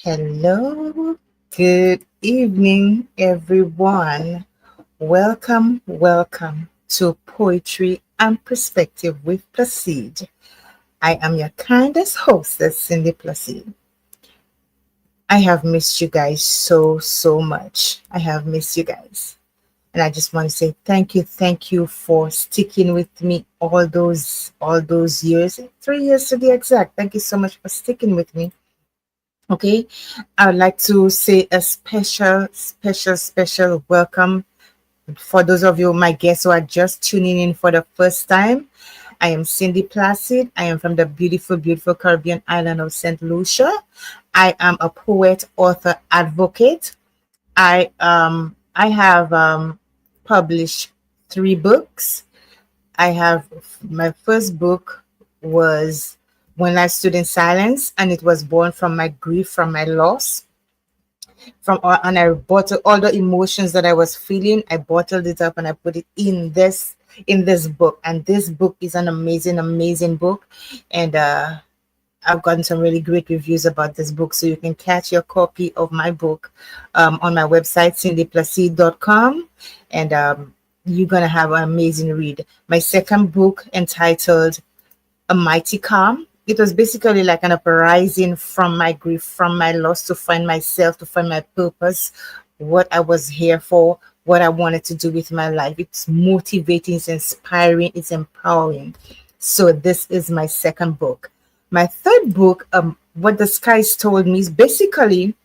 Hello, good evening, everyone. Welcome to Poetry and Perspective with Placide. I am your kindest hostess, Cindy Placide. I have missed you guys so much. I have missed you guys. And I just want to say thank you for sticking with me all those years, 3 years to be exact. Thank you so much for sticking with me. Okay, I would like to say a special welcome for those of you, my guests who are just tuning in for the first time. I am Cindy Placid. I am from the beautiful Caribbean island of St. Lucia. I am a poet, author, advocate. I have published 3 books. I have my first book was When I Stood in Silence, and it was born from my grief, from my loss, and I bottled all the emotions that I was feeling. I bottled it up and I put it in this book. And this book is an amazing book, and I've gotten some really great reviews about this book. So you can catch your copy of my book on my website, cindyplacide.com, and you're gonna have an amazing read. My second book, entitled A Mighty Calm. It was basically like an uprising from my grief, from my loss, to find myself, to find my purpose, what I was here for, what I wanted to do with my life. It's motivating, it's inspiring, it's empowering. So this is my second book. My third book, What the Skies Told Me, is basically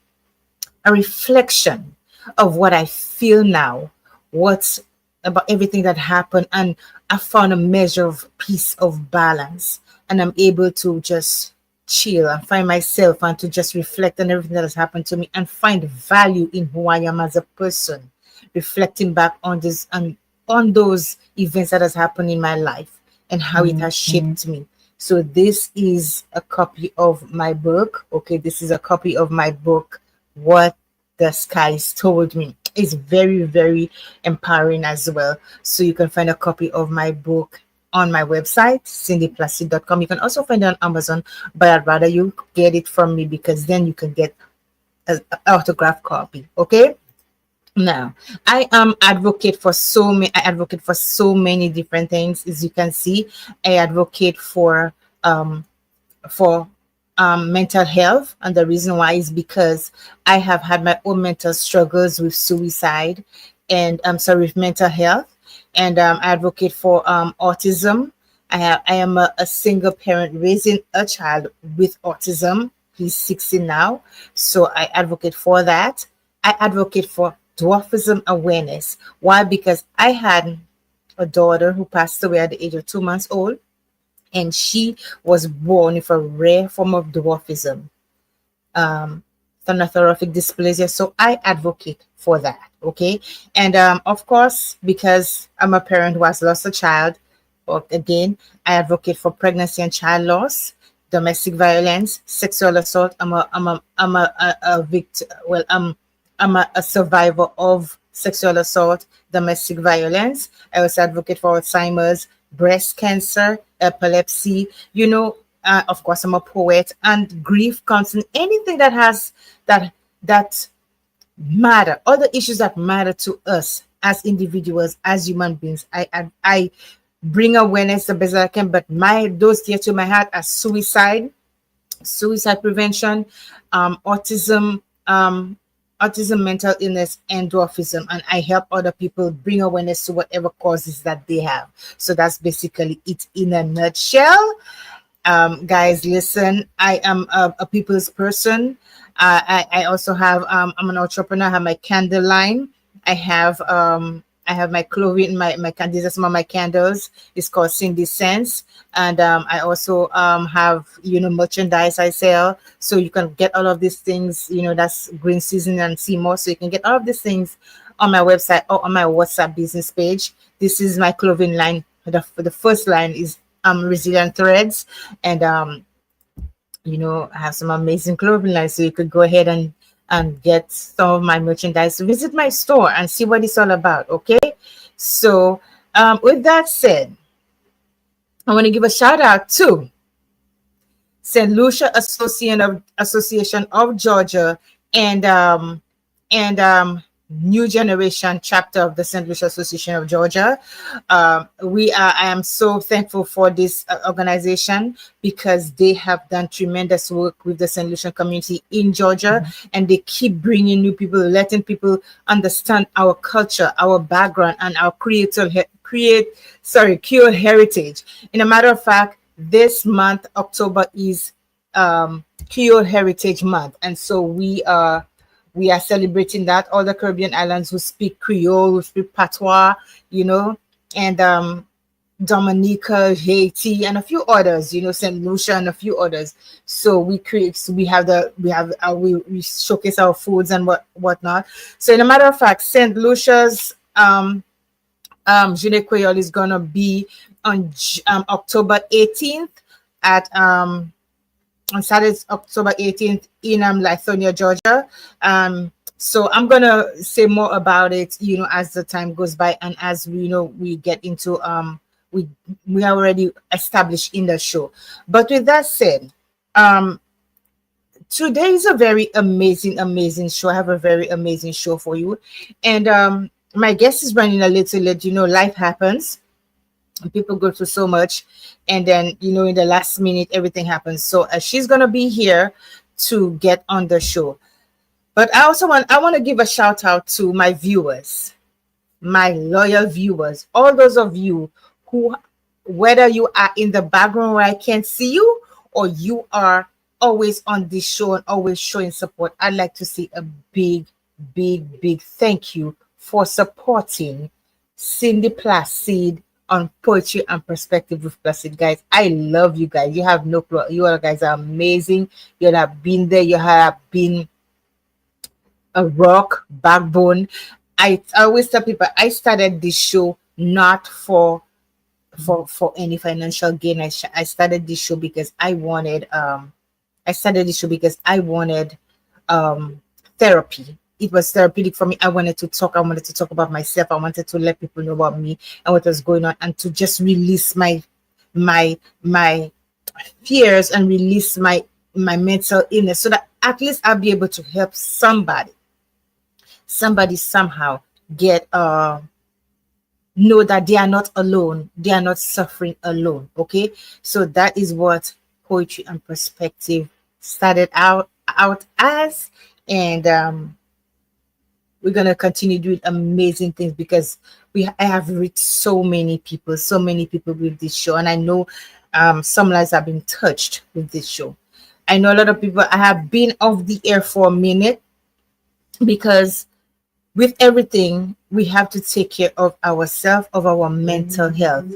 a reflection of what I feel now, what's about everything that happened, and I found a measure of peace, of balance, and I'm able to just chill and find myself and to just reflect on everything that has happened to me and find value in who I am as a person, reflecting back on this and on those events that has happened in my life and how it has shaped me. So this is a copy of my book. Okay, this is a copy of my book, What the Skies Told Me. It's very empowering as well. So you can find a copy of my book on my website, cindyplacid.com. You can also find it on Amazon, but I'd rather you get it from me because then you can get an autographed copy. Okay. Now, I advocate for so many different things. As you can see, I advocate um for mental health, and the reason why is because I have had my own mental struggles with suicide, and I'm sorry, with mental health, and I advocate for autism. I am a single parent raising a child with autism. He's 16 now, so I advocate for that. I advocate for dwarfism awareness. Why? Because I had a daughter who passed away at the age of 2 months old, and she was born with a rare form of dwarfism, um, thanatophoric dysplasia. So I advocate for that. Okay, and of course, because I'm a parent who has lost a child, or again, I advocate for pregnancy and child loss, domestic violence, sexual assault. I'm a victim. Well, I'm a survivor of sexual assault, domestic violence. I also advocate for Alzheimer's, breast cancer, epilepsy. Of course, I'm a poet, and grief counseling, anything that has that matter, all the issues that matter to us as individuals, as human beings. I bring awareness the best I can, but those dear to my heart are suicide prevention, autism, mental illness, and dwarfism, and I help other people bring awareness to whatever causes that they have. So that's basically it in a nutshell. Guys, listen, I am a people's person. I also have I'm an entrepreneur. I have my candle line. I have my clothing, these are some of my candles. It's called Cindy Sense. And I also have merchandise I sell. So you can get all of these things, that's green season and see more. So you can get all of these things on my website or on my WhatsApp business page. This is my clothing line. The first line is Resilient Threads, and I have some amazing clothing lines, so you could go ahead and get some of my merchandise. Visit my store and see what it's all about. Okay, so with that said, I want to give a shout out to St. Lucia Association of Georgia, and New Generation chapter of the St. Lucia Association of Georgia. I am so thankful for this organization because they have done tremendous work with the St. Lucian community in Georgia, and they keep bringing new people, letting people understand our culture, our background, and our Creole heritage. In a matter of fact, this month, October, is Creole Heritage Month, and so we are celebrating that. All the Caribbean islands who speak Creole, who speak Patois, and Dominica, Haiti, and a few others, Saint Lucia and a few others. So we showcase our foods and whatnot. So in a matter of fact, Saint Lucia's Journée Creole is gonna be on October 18th at on Saturday, October 18th in Lithonia, Georgia. So I'm gonna say more about it, as the time goes by and as we get into we are already established in the show. But with that said, today is a very amazing show. I have a very amazing show for you, and my guest is running a little late. Life happens. People go through so much, and then in the last minute everything happens. So she's gonna be here to get on the show. But I want to give a shout out to my viewers, my loyal viewers, all those of you who, whether you are in the background where I can't see you, or you are always on this show and always showing support, I'd like to say a big thank you for supporting Cindy Placid on Poetry and Perspective with Placid. Guys, I love you guys. You have no clue. You all guys are amazing. You have been there. You have been a rock backbone. I always tell people I started this show not for any financial gain. I started this show because I wanted therapy. It was therapeutic for me. I wanted to talk about myself. I wanted to let people know about me and what was going on, and to just release my fears and release my mental illness, so that at least I'll be able to help somebody somehow get know that they are not alone, they are not suffering alone. Okay, so that is what Poetry and Perspective started out as, and we're gonna continue doing amazing things because I have reached so many people with this show, and I know some lives have been touched with this show. I know a lot of people. I have been off the air for a minute because with everything we have to take care of ourselves, of our mental health,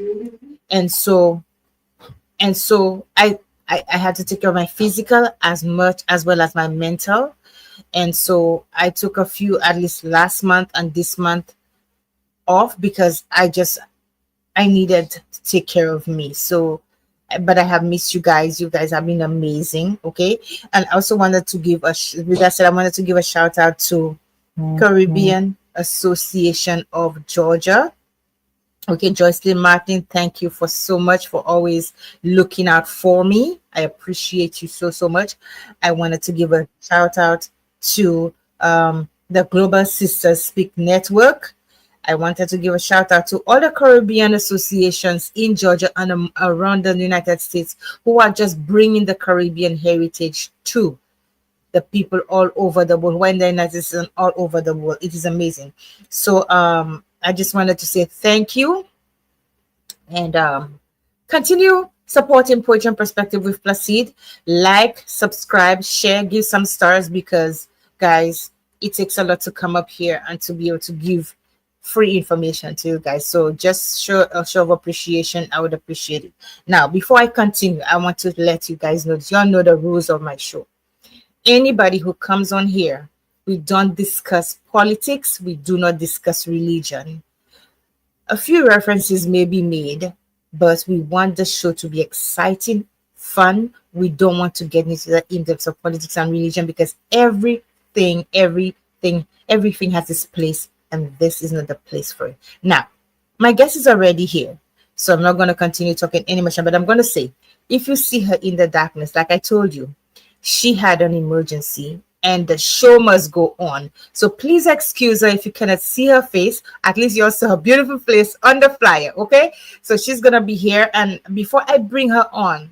and so I had to take care of my physical as much as well as my mental. And so I took a few, at least last month and this month, off because I needed to take care of me. So, but I have missed you guys. You guys have been amazing. Okay. And I also wanted to give with that said, I wanted to give a shout out to Caribbean Association of Georgia. Okay, Joycelyn Martin, thank you for so much for always looking out for me. I appreciate you so much. I wanted to give a shout out to the Global Sisters Speak Network. I wanted to give a shout out to all the Caribbean associations in Georgia and around the United States who are just bringing the Caribbean heritage to the people all over the world, when the United States and all over the world. It is amazing. So I just wanted to say thank you, and continue supporting Poetry and Perspective with Placid. Like, subscribe, share, give some stars, because guys, it takes a lot to come up here and to be able to give free information to you guys. So just show a show of appreciation. I would appreciate it. Now, before I continue, I want to let you guys know, you all know the rules of my show. Anybody who comes on here, we don't discuss politics. We do not discuss religion. A few references may be made, but we want the show to be exciting, fun. We don't want to get into the in-depth of politics and religion, because everything has its place, and this is not the place for it. Now, my guest is already here, so I'm not going to continue talking any much, but I'm going to say If you see her in the darkness, like I told you, she had an emergency and the show must go on. So please excuse her if you cannot see her face. At least you also her beautiful face on the flyer, okay? So she's gonna be here. And before I bring her on,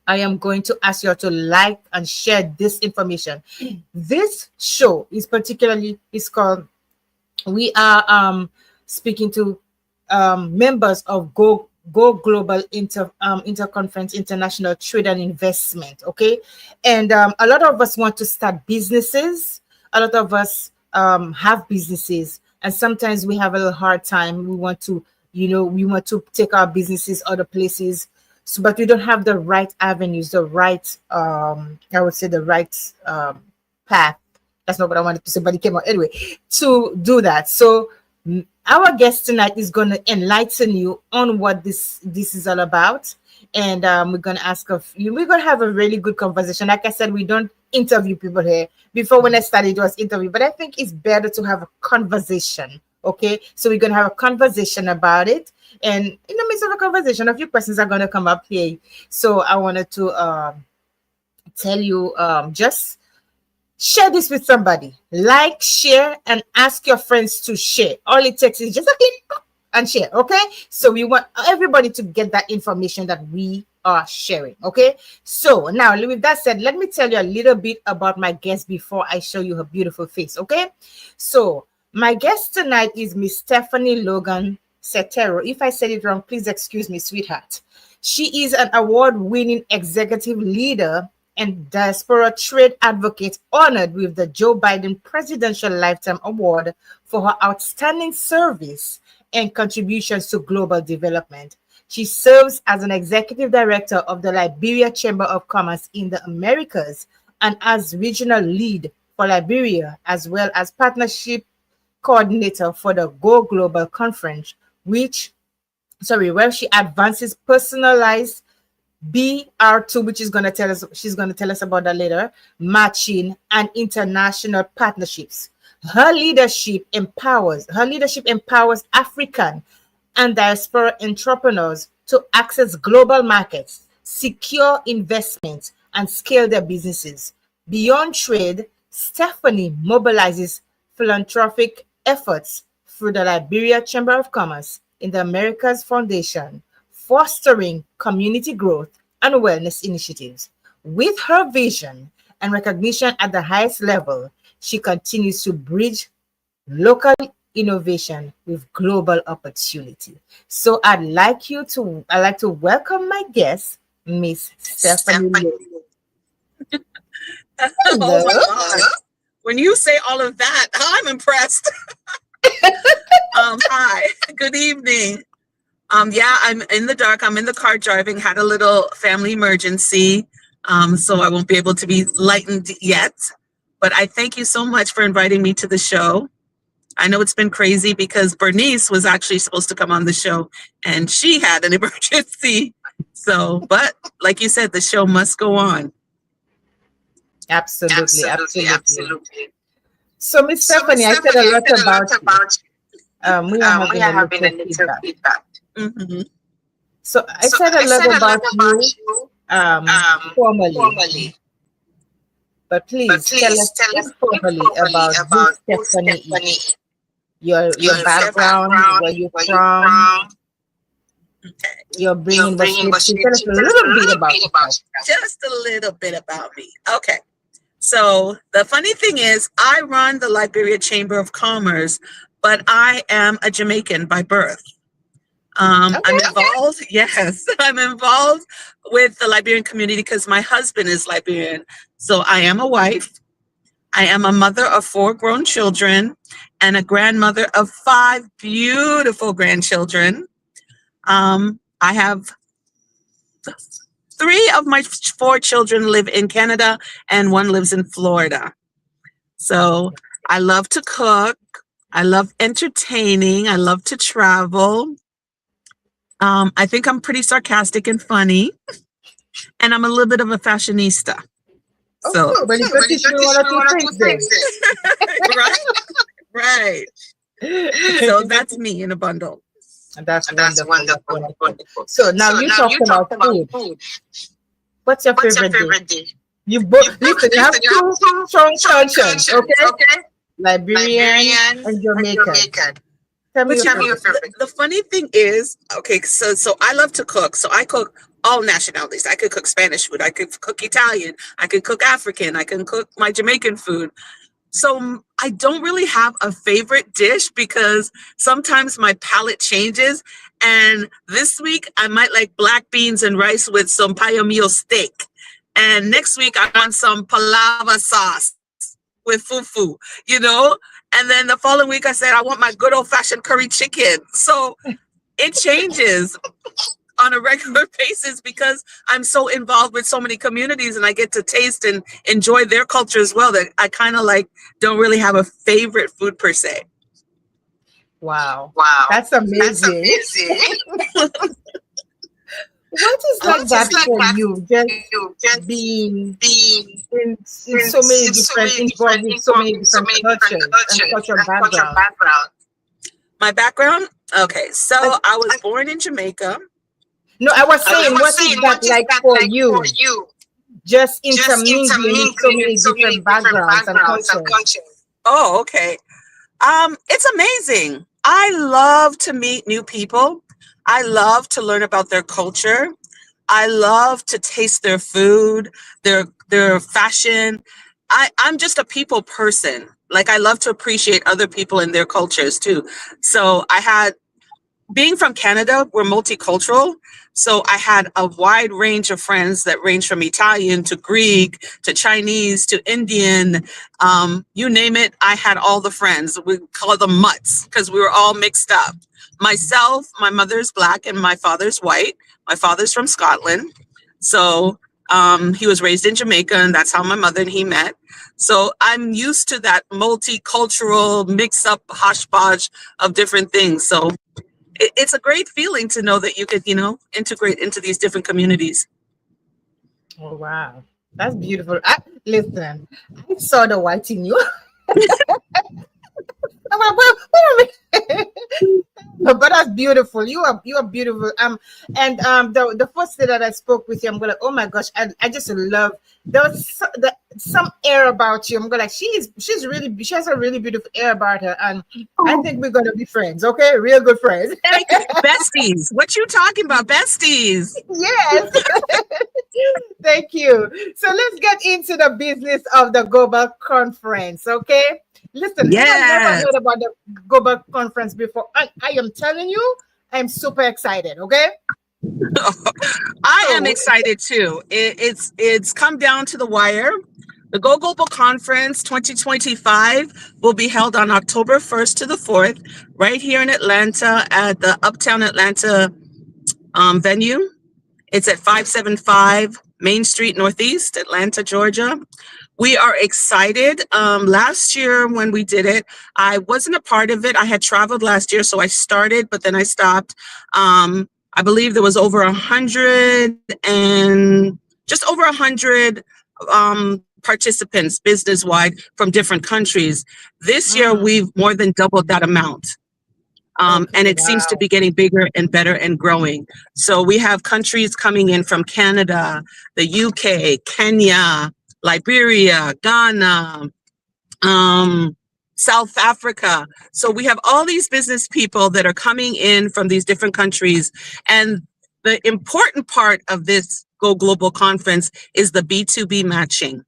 I am going to ask you to like and share this information. This show is particularly is called we are speaking to members of Go Global Interconference International Trade and Investment. Okay, and a lot of us want to start businesses. A lot of us have businesses, and sometimes we have a little hard time. We want to, we want to take our businesses other places. So, but we don't have the right avenues, the right, I would say, the right path. That's not what I wanted to say, but it came out anyway to do that. So our guest tonight is going to enlighten you on what this is all about, and we're going to ask of you. We're going to have a really good conversation. Like I said, we don't interview people here. Before, when I started, it was interview, but I think it's better to have a conversation. Okay, so we're going to have a conversation about it, and in the midst of a conversation, a few questions are going to come up here. So I wanted to tell you, just share this with somebody. Like, share, and ask your friends to share. All it takes is just a click and share. Okay. So we want everybody to get that information that we are sharing. Okay. So now, with that said, let me tell you a little bit about my guest before I show you her beautiful face. Okay. So my guest tonight is Miss Stephanie Logan Setero. If I said it wrong, please excuse me, sweetheart. She is an award-winning executive leader and diaspora trade advocate honored with the Joe Biden Presidential Lifetime Award for her outstanding service and contributions to global development. She serves as an executive director of the Liberia Chamber of Commerce in the Americas and as regional lead for Liberia, as well as partnership coordinator for the Go Global Conference, where she advances personalized BR2, which is going to tell us, she's going to tell us about that later, matching and international partnerships. Her leadership empowers African and diaspora entrepreneurs to access global markets, secure investments, and scale their businesses. Beyond trade, Stephanie mobilizes philanthropic efforts through the Liberia Chamber of Commerce in the Americas Foundation, fostering community growth and wellness initiatives. With her vision and recognition at the highest level, she continues to bridge local innovation with global opportunity. So I'd like to welcome my guest, Miss Stephanie. Oh my God. When you say all of that, I'm impressed. Hi, good evening. Yeah, I'm in the dark. I'm in the car driving, had a little family emergency. So I won't be able to be lightened yet. But I thank you so much for inviting me to the show. I know it's been crazy because Bernice was actually supposed to come on the show and she had an emergency. So, but like you said, the show must go on. Absolutely. So, Miss Stephanie, I said a lot about you. We are having a little feedback. Mm-hmm. So I said a lot about you formally. But please tell us informally about who Stephanie is. Your background, where you're from. You're bringing the script. Tell us a little bit about yourself. Just a little bit about me. Okay. So the funny thing is, I run the Liberia Chamber of Commerce, but I am a Jamaican by birth. I'm involved. Yes, I'm involved with the Liberian community because my husband is Liberian. So I am a wife. I am a mother of 4 grown children and a grandmother of 5 beautiful grandchildren. I have 3 of my 4 children live in Canada and 1 lives in Florida. So I love to cook. I love entertaining. I love to travel. I think I'm pretty sarcastic and funny. And I'm a little bit of a fashionista. So, right. So that's me in a bundle. That's That's wonderful. That's wonderful. That's wonderful. wonderful. So now So you now talked you about talked about food. food. What's your What's your favorite dish? favorite dish? You both listen. You have Listen, you have two two strong strong cultures, cultures, okay? okay? Liberian Liberian and and Jamaican. Jamaican. Tell me But your tell me your favorite. favorite. The funny thing is, okay, so I love to cook. So I cook all nationalities. I could cook Spanish food. I could cook Italian. I could cook African. I can cook my Jamaican food. So I don't really have a favorite dish because sometimes my palate changes. And this week I might like black beans and rice with some payo mio steak. And next week I want some palava sauce with fufu, you know? And then the following week I said I want my good old fashioned curry chicken. So it changes on a regular basis because I'm so involved with so many communities and I get to taste and enjoy their culture as well that I kind of like don't really have a favorite food per se. Wow, Wow, that's that's amazing. amazing. What is What like is that like for that you? for Just you? Just being being in so many so different, many involved different with so involved many in so different many different cultures and cultures cultural and cultural backgrounds. background. My background? Okay, so And I was born in Jamaica. no, I was I saying, was what is saying, that what is like that for like for you? you? Just Just intermingling with so intermingling with many so many different different backgrounds and backgrounds and cultures. cultures. Oh, okay. It's amazing. I love to meet new people. I love to learn about their culture. I love to taste their food, their fashion. I'm just a people person. Like I love to appreciate other people and their cultures too. So I had being from Canada, we're multicultural. So I had a wide range of friends that range from Italian to Greek to Chinese to Indian. You name it, I had all the friends. We call them mutts because we were all mixed up. Myself, my mother's black and my father's white. My father's from Scotland. So he was raised in Jamaica, and that's how my mother and he met. So I'm used to that multicultural mix up hodgepodge of different things. So it's a great feeling to know that you could, integrate into these different communities. Oh wow, that's beautiful. Listen, I saw the white in you. I'm like, wait a minute. But that's beautiful. You are beautiful. And the first day that I spoke with you, I'm gonna, oh my gosh, I just love, there was some air about you. I'm gonna like, she has a really beautiful air about her, and I think we're gonna be friends. Okay, real good friends. Like besties. What you talking about, besties? Yes. Thank you. So let's get into the business of the global conference. Okay. Listen, I have never Yes. heard about the global conference before. I am telling you, I'm super excited. Okay. I am So excited too. It's come down to the wire. The Go Global Conference 2025 will be held on October 1st to the 4th, right here in Atlanta at the Uptown Atlanta venue. It's at 575 Main Street Northeast, Atlanta, Georgia. We are excited. Last year when we did it, I wasn't a part of it. I had traveled last year, so I started, but then I stopped. I believe there was over 100 and just over 100 participants business wide from different countries. This year, mm, we've more than doubled that amount. okay, And it seems to wow. be getting bigger and better and growing. So we have countries coming in from Canada, the UK, Kenya, Liberia, Ghana, um, South Africa. So we have all these business people that are coming in from these different countries. And the important part of this Go Global conference is the B2B matching.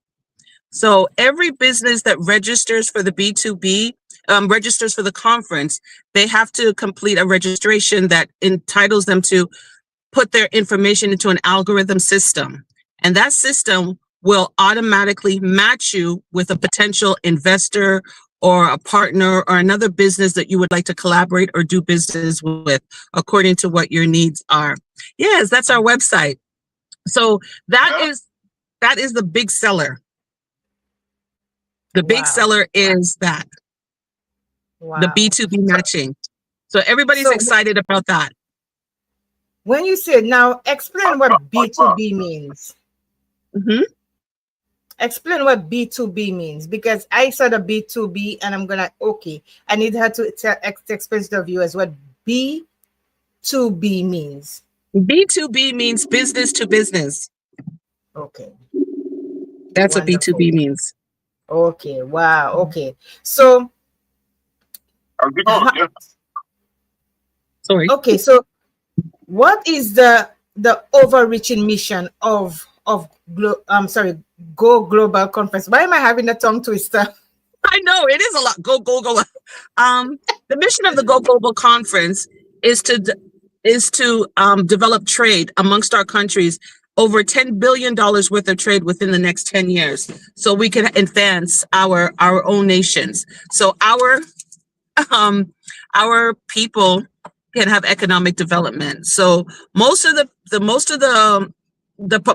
So every business that registers for the B2B, registers for the conference, they have to complete a registration that entitles them to put their information into an algorithm system. And that system will automatically match you with a potential investor or a partner or another business that you would like to collaborate or do business with according to what your needs are. Yes, that's our website. So that is the big seller. The big Wow. seller is that, the Wow. B2B matching. So everybody's So excited about that. when you say, now explain what B2B means. Mhm. Explain what B2B means, because I saw the B2B and I'm gonna, okay, I need her to explain to the viewers what B2B B2B means? B2B means business to business. Okay, That's what wonderful. B2B means. Okay, wow. Okay, so ha- Sorry. okay, so what is the overreaching mission of sorry, Go Global Conference? Why am I having a tongue twister? I know it is a lot. Go, go, go. Um, the mission of the Go Global Conference is to develop trade amongst our countries, over $10 billion worth of trade within the next 10 years, so we can advance our own nations. So um our people can have economic development. So most of the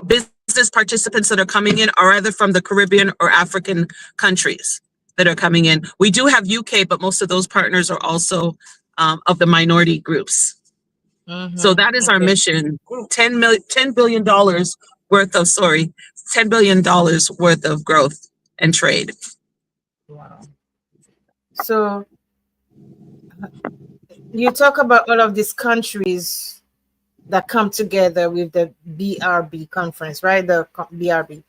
business participants that are coming in are either from the Caribbean or African countries that are coming in. We do have UK, but most of those partners are also of the minority groups. So that is our Okay. mission. $10 billion worth of $10 billion worth of growth and trade. Wow. So you talk about all of these countries that come together with the BRB conference, right? The BRB.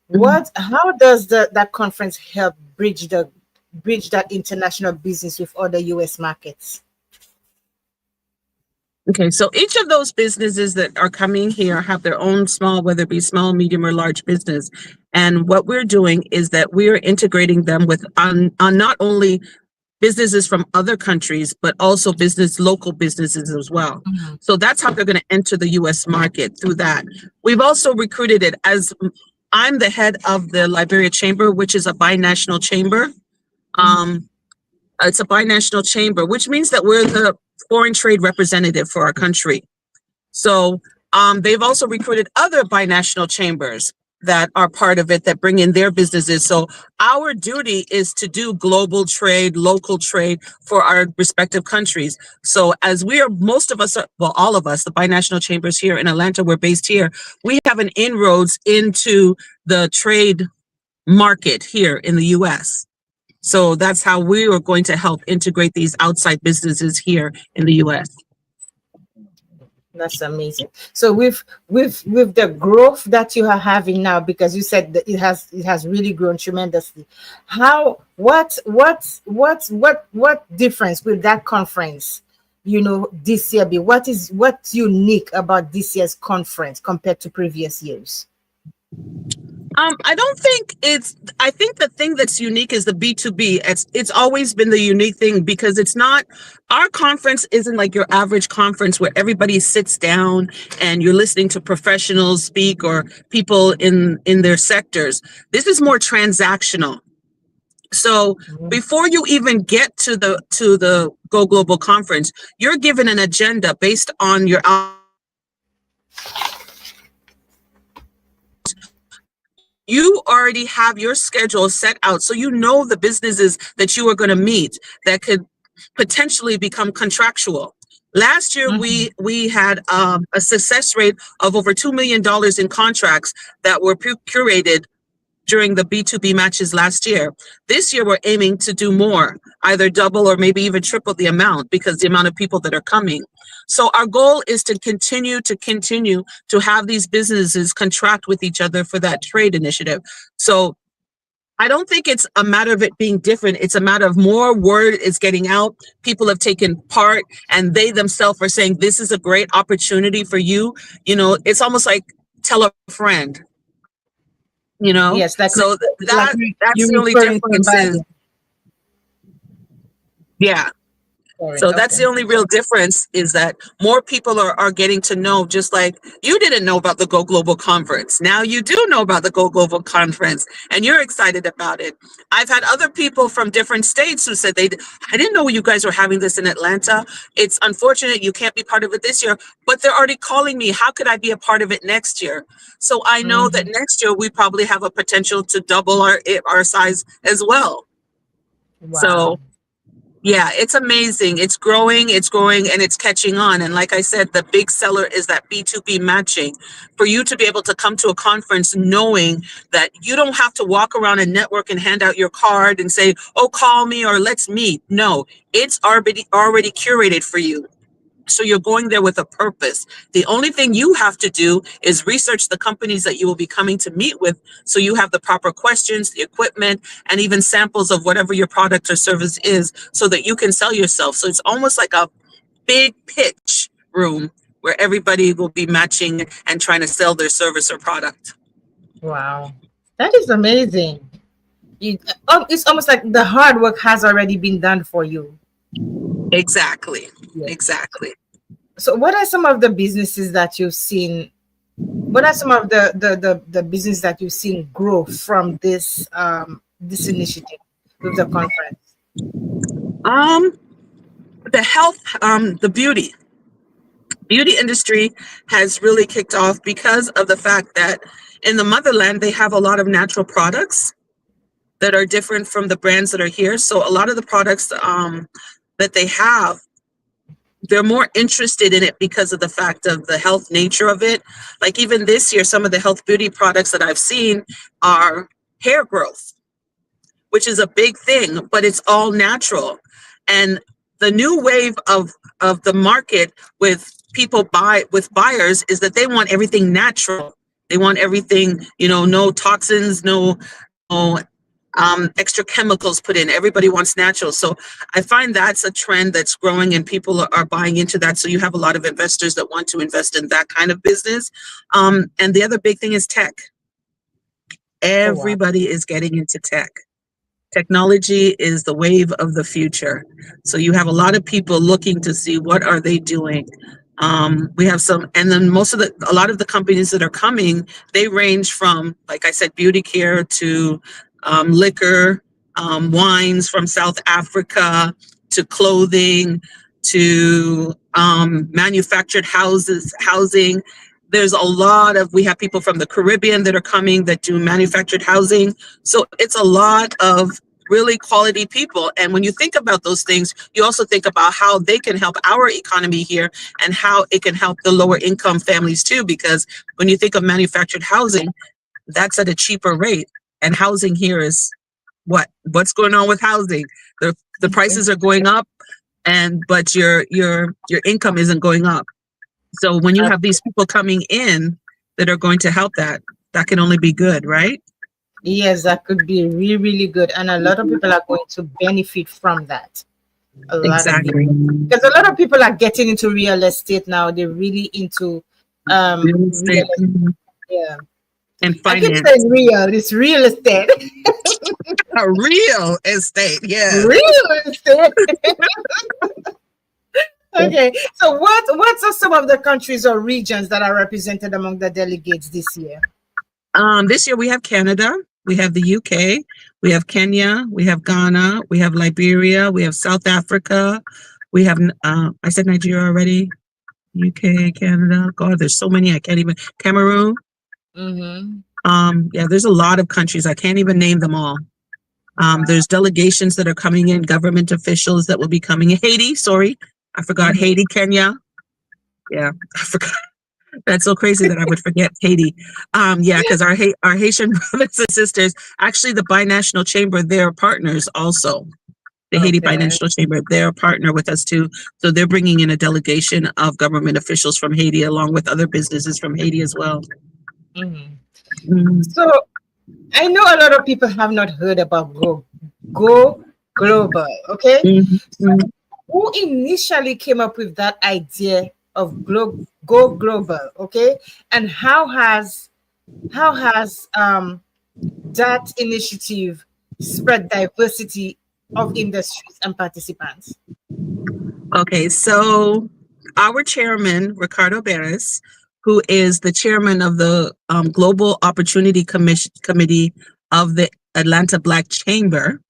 What? How does that conference help bridge that international business with other U.S. markets? Okay, so each of those businesses that are coming here have their own small, whether it be small, medium, or large business. And what we're doing is that we are integrating them with on not only businesses from other countries, but also local businesses as well. Mhm. So that's how they're going to enter the US market through that. We've also recruited it as I'm the head of the Liberia Chamber, which is a binational chamber. Mhm. Um, it's a binational chamber, which means that we're the foreign trade representative for our country. So they've also recruited other binational chambers that are part of it that bring in their businesses. So our duty is to do global trade, local trade for our respective countries. So as we are, most of us are, well, all of us, the binational chambers here in Atlanta, we're based here. We have an inroads into the trade market here in the US. So that's how we are going to help integrate these outside businesses here in the US. That's amazing. So with the growth that you are having now, because you said that it has really grown tremendously. How what difference will that conference, this year be? What's unique about this year's conference compared to previous years? I don't think I think the thing that's unique is the B2B. It's always been the unique thing because it's not, our conference isn't like your average conference where everybody sits down and you're listening to professionals speak or people in their sectors. This is more transactional. So Mhm. before you even get to the Go Global conference, you're given an agenda based on your you already have your schedule set out. So you know the businesses that you are going to meet that could potentially become contractual. Last year, Mhm. we had a success rate of over $2 million in contracts that were curated during the B2B matches last year. This year, we're aiming to do more, either double or maybe even triple the amount because the amount of people that are coming. So our goal is to continue to have these businesses contract with each other for that trade initiative. So I don't think it's a matter of it being different. It's a matter of more word is getting out. People have taken part and they themselves are saying, this is a great opportunity for you. It's almost like tell a friend, Yes, so like that's you the only referring difference is, somebody. yeah. Sorry. So that's Okay. the only real difference is that more people are getting to know, just like you didn't know about the Go Global Conference. Now you do know about the Go Global Conference and you're excited about it. I've had other people from different states who said I didn't know you guys were having this in Atlanta. It's unfortunate you can't be part of it this year, but they're already calling me. How could I be a part of it next year? So I know that Mhm. next year we probably have a potential to double our size as well. Wow. So yeah, it's amazing. It's growing, and it's catching on. And like I said, the big seller is that B2B matching. For you to be able to come to a conference knowing that you don't have to walk around and network and hand out your card and say, oh, call me or let's meet. No, it's already curated for you. So you're going there with a purpose. The only thing you have to do is research the companies that you will be coming to meet with, so you have the proper questions, the equipment, and even samples of whatever your product or service is, so that you can sell yourself. So it's almost like a big pitch room where everybody will be matching and trying to sell their service or product. Wow. That is amazing. You, it's almost like the hard work has already been done for you. Exactly. Yeah. Exactly. So what are some of the businesses that you've seen? What are some of the business that you've seen grow from this initiative with the conference? Um, the health, the beauty industry has really kicked off because of the fact that in the motherland they have a lot of natural products that are different from the brands that are here. So a lot of the products that they have, they're more interested in it because of the fact of the health nature of it. Like even this year, some of the health beauty products that I've seen are hair growth, which is a big thing, but it's all natural. And the new wave of the market with with buyers is that they want everything natural. They want everything, no toxins, no extra chemicals put in. Everybody wants natural. So I find that's a trend that's growing and people are buying into that. So you have a lot of investors that want to invest in that kind of business. And the other big thing is tech. Oh wow. Everybody is getting into tech. Technology is the wave of the future. So you have a lot of people looking to see what are they doing. We have some, and then a lot of the companies that are coming, they range from, like I said, beauty care to liquor, wines from South Africa to clothing to manufactured housing. There's a lot of, we have people from the Caribbean that are coming that do manufactured housing. So it's a lot of really quality people. And when you think about those things, you also think about how they can help our economy here and how it can help the lower income families too. Because when you think of manufactured housing, that's at a cheaper rate. And housing here is what's going on with housing? The prices are going up, but your income isn't going up. So when you have these people coming in that are going to help that can only be good, right? Yes, that could be really, really good. And a lot of people are going to benefit from that. A lot of people. Exactly. Because a lot of people are getting into real estate now. They're really into Real real estate estate. Yeah. and I keep finance. saying real, it's real estate. A real estate, yes. Real estate. Okay. So what are some of the countries or regions that are represented among the delegates this year? This year we have Canada, we have the UK, we have Kenya, we have Ghana, we have Liberia, we have South Africa, we have I said Nigeria already. UK, Canada. God, there's so many I can't even. Cameroon. Mm-hmm. Yeah, there's a lot of countries. I can't even name them all. Wow. There's delegations that are coming in, government officials that will be coming in. Haiti, sorry, I forgot Mm-hmm. Haiti, Kenya. Yeah, I forgot. That's so crazy that I would forget Haiti. Yeah, because our Haitian brothers and sisters, actually, the binational chamber, they're partners also. The Haiti Okay. Binational Chamber, they're a partner with us too. So they're bringing in a delegation of government officials from Haiti, along with other businesses from Haiti as well. Mm-hmm. Mm-hmm. So I know a lot of people have not heard about Go Global. Okay. So Mm-hmm. who initially came up with that idea of Go Global? Okay. And how has that initiative spread diversity of industries and participants? Okay, so our chairman, Ricardo Beres, who is the chairman of the Global Opportunity Committee of the Atlanta Black Chamber,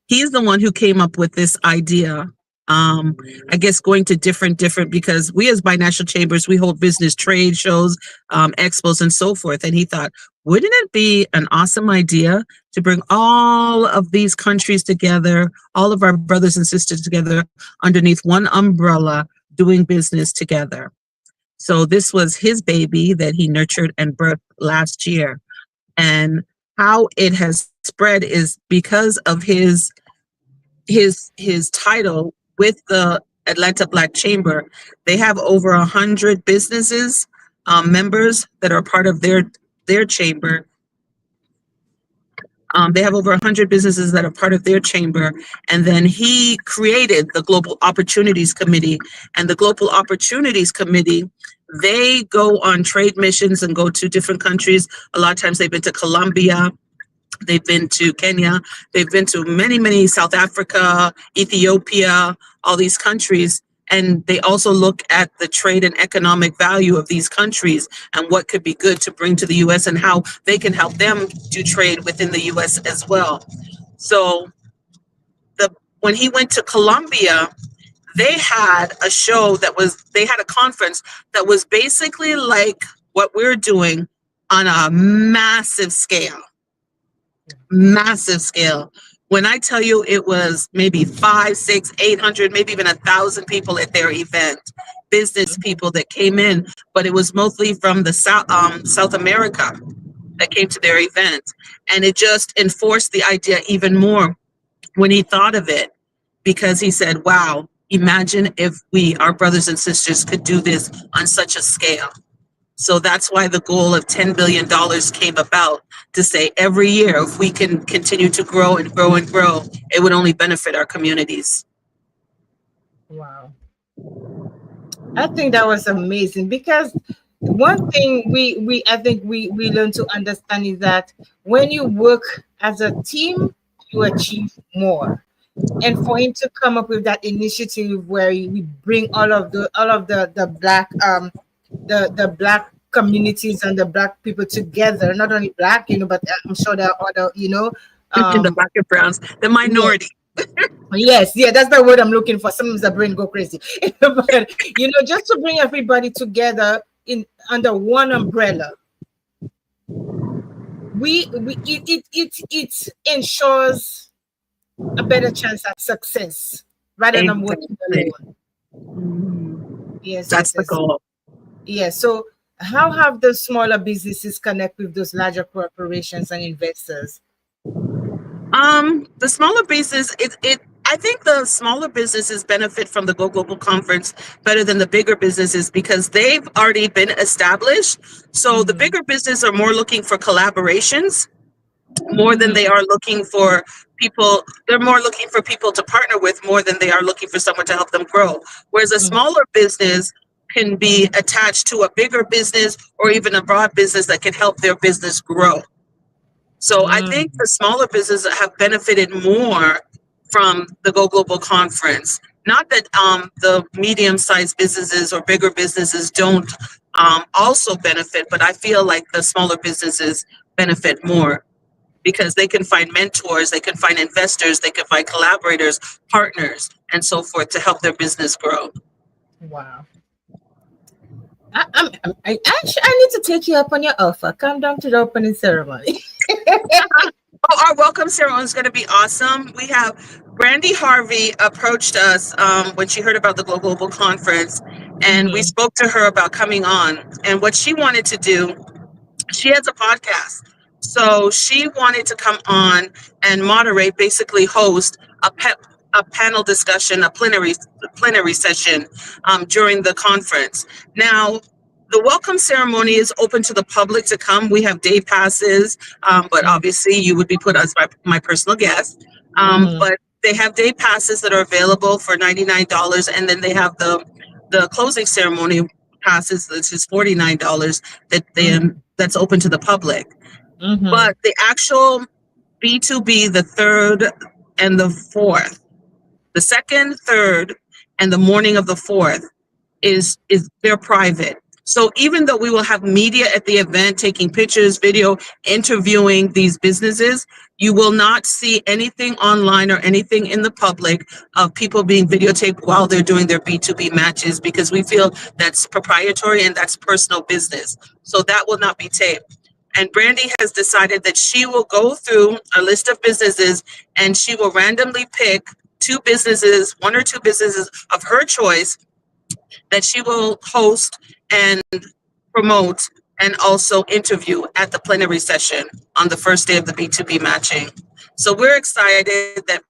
he's the one who came up with this idea. I guess going to different because we as binational chambers, we hold business trade shows, expos, and so forth. And he thought, wouldn't it be an awesome idea to bring all of these countries together, all of our brothers and sisters together underneath one umbrella, doing business together? So this was his baby that he nurtured and birthed last year. And how it has spread is because of his title with the Atlanta Black Chamber. They have over 100 businesses, members that are part of their chamber. They have over 100 businesses that are part of their chamber. And then he created the Global Opportunities Committee. And the Global Opportunities Committee, they go on trade missions and go to different countries. A lot of times they've been to Colombia, they've been to Kenya, they've been to many, many, South Africa, Ethiopia, all these countries. And they also look at the trade and economic value of these countries and what could be good to bring to the US and how they can help them do trade within the US as well. So when he went to Colombia, they had a show they had a conference that was basically like what we're doing on a massive scale. Massive scale. When I tell you it was maybe 5, 6, 800, maybe even 1,000 people at their event, business people that came in, but it was mostly from the South America that came to their event. And it just enforced the idea even more when he thought of it, because he said, wow, imagine if our brothers and sisters could do this on such a scale. So that's why the goal of $10 billion came about, to say every year, if we can continue to grow and grow and grow, it would only benefit our communities. Wow. I think that was amazing, because one thing I think we learn to understand is that when you work as a team, you achieve more. And for him to come up with that initiative where we bring all of the black the black communities and the black people together, not only black, but I'm sure there are other, In the black and browns, the yeah, minority. yes, yeah, that's the word I'm looking for. Sometimes the brain go crazy. But just to bring everybody together in under one umbrella, it ensures a better chance at success rather than working Exactly. alone. Yes, That's yes, the yes. goal. Yeah. So how have the smaller businesses connect with those larger corporations and investors? The smaller business, I think the smaller businesses benefit from the Go Global conference better than the bigger businesses, because they've already been established. So the Mm-hmm. bigger businesses are more looking for collaborations more than Mm-hmm. they are looking for people. They're more looking for people to partner with more than they are looking for someone to help them grow. Whereas a smaller business can be attached to a bigger business or even a broad business that can help their business grow. So I think Mm-hmm. the smaller businesses have benefited more from the Go Global conference. Not that the medium-sized businesses or bigger businesses don't also benefit, but I feel like the smaller businesses benefit more, because they can find mentors, they can find investors, they can find collaborators, partners, and so forth to help their business grow. Wow. I actually I need to take you up on your offer. Come down to the opening ceremony. Oh, our welcome ceremony is going to be awesome. We have Brandy Harvey approached us when she heard about the Global Conference, and we Mm-hmm. spoke to her about coming on. And what she wanted to do, she has a podcast. So she wanted to come on and moderate, basically host a panel discussion, a plenary session during the conference. Now, the welcome ceremony is open to the public to come. We have day passes, but obviously you would be put as my personal guest. Mm-hmm. But they have day passes that are available for $99, and then they have the closing ceremony passes, which is $49 that's open to the public. Mm-hmm. But the actual B2B, the third and the fourth, the second, third, and the morning of the fourth is they're private. So even though we will have media at the event taking pictures, video, interviewing these businesses, you will not see anything online or anything in the public of people being videotaped while they're doing their B2B matches, because we feel that's proprietary and that's personal business. So that will not be taped. And Brandy has decided that she will go through a list of businesses and she will randomly pick one or two businesses of her choice that she will host and promote and also interview at the plenary session on the first day of the B2B matching. So we're excited that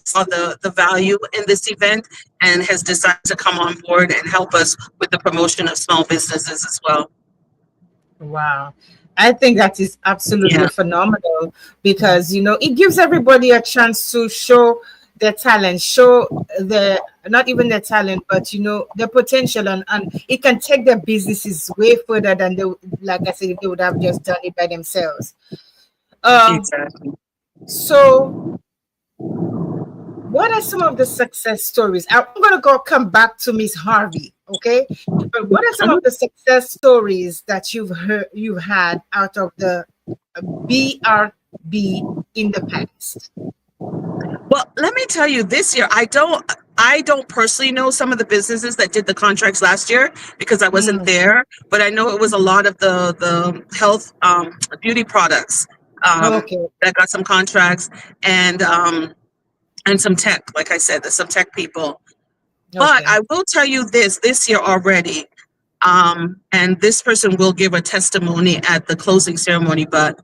saw the value in this event and has decided to come on board and help us with the promotion of small businesses as well. Wow. I think that is absolutely Yeah, phenomenal because, it gives everybody a chance to show their talent, show the not even their talent, but, their potential, and it can take their businesses way further than like I said, if they would have just done it by themselves. Um, exactly. so what are some of the success stories? I'm going to come back to Miss Harvey, okay? But what are some of the success stories that you've had out of the BRB in the past? Well, let me tell you, this year I don't personally know some of the businesses that did the contracts last year because I wasn't Mm, there, but I know it was a lot of the health beauty products okay, that got some contracts and some tech, like I said, there's some tech people. But okay. I will tell you this year already, and this person will give a testimony at the closing ceremony, but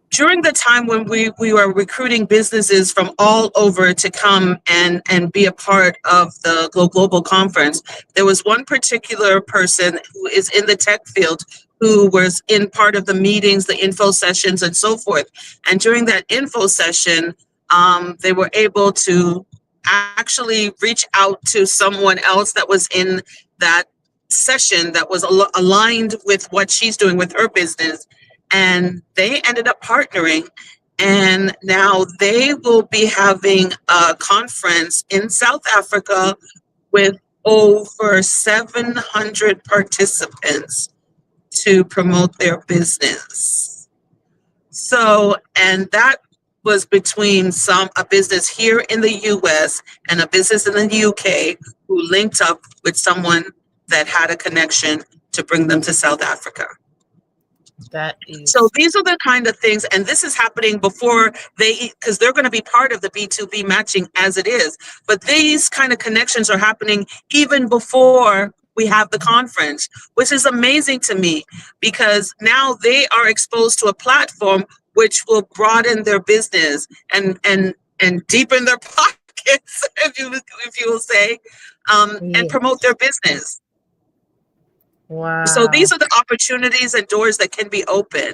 during the time when we were recruiting businesses from all over to come and be a part of the global conference, there was one particular person who is in the tech field who was in part of the meetings, the info sessions, and so forth. And during that info session, they were able to actually reach out to someone else that was in that session that was aligned with what she's doing with her business, and they ended up partnering, and now they will be having a conference in South Africa with over 700 participants to promote their business. So, and that was between a business here in the US and a business in the UK who linked up with someone that had a connection to bring them to South Africa. That So is these are the kind of things, and this is happening before because they're going to be part of the B2B matching as it is. But these kind of connections are happening even before we have the conference, which is amazing to me because now they are exposed to a platform which will broaden their business and deepen their pockets, if you will say, and promote yes. their business. So these Wow. are the opportunities and doors that can be open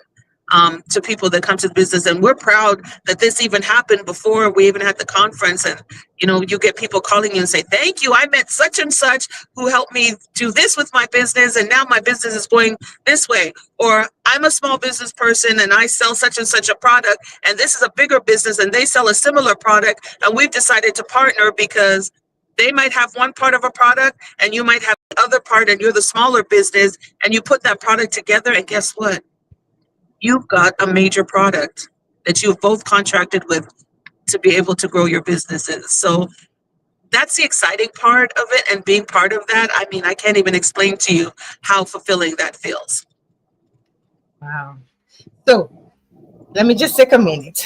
to people that come to the business. And we're proud that this even happened before we even had the conference. And, you get people calling you and say, thank you. I met such and such who helped me do this with my business. And now my business is going this way. Or I'm a small business person and I sell such and such a product. And this is a bigger business and they sell a similar product. And we've decided to partner because they might have one part of a product and you might have the other part and you're the smaller business, and you put that product together and guess what? You've got a major product that you've both contracted with to be able to grow your businesses. So that's the exciting part of it, and being part of that, I mean, I can't even explain to you how fulfilling that feels. Wow. So let me just take a minute.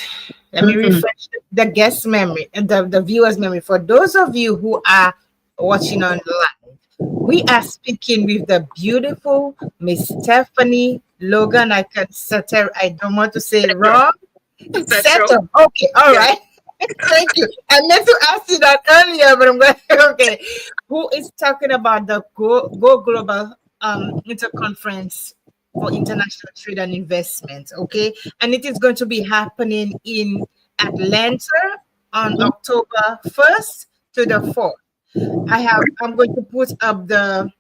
Let me Mhm. refresh the guest memory and the viewer's memory. For those of you who are watching on live, we are speaking with the beautiful Miss Stephanie Logan. I don't want to say it wrong. That's true. Settle. Okay, all Yeah. right. Thank you. I meant to ask you that earlier, but I'm going okay. Who is talking about the Go Global Interconference for International Trade and Investment? Okay. And it is going to be happening in Atlanta on October 1st to the 4th. I'm going to put up the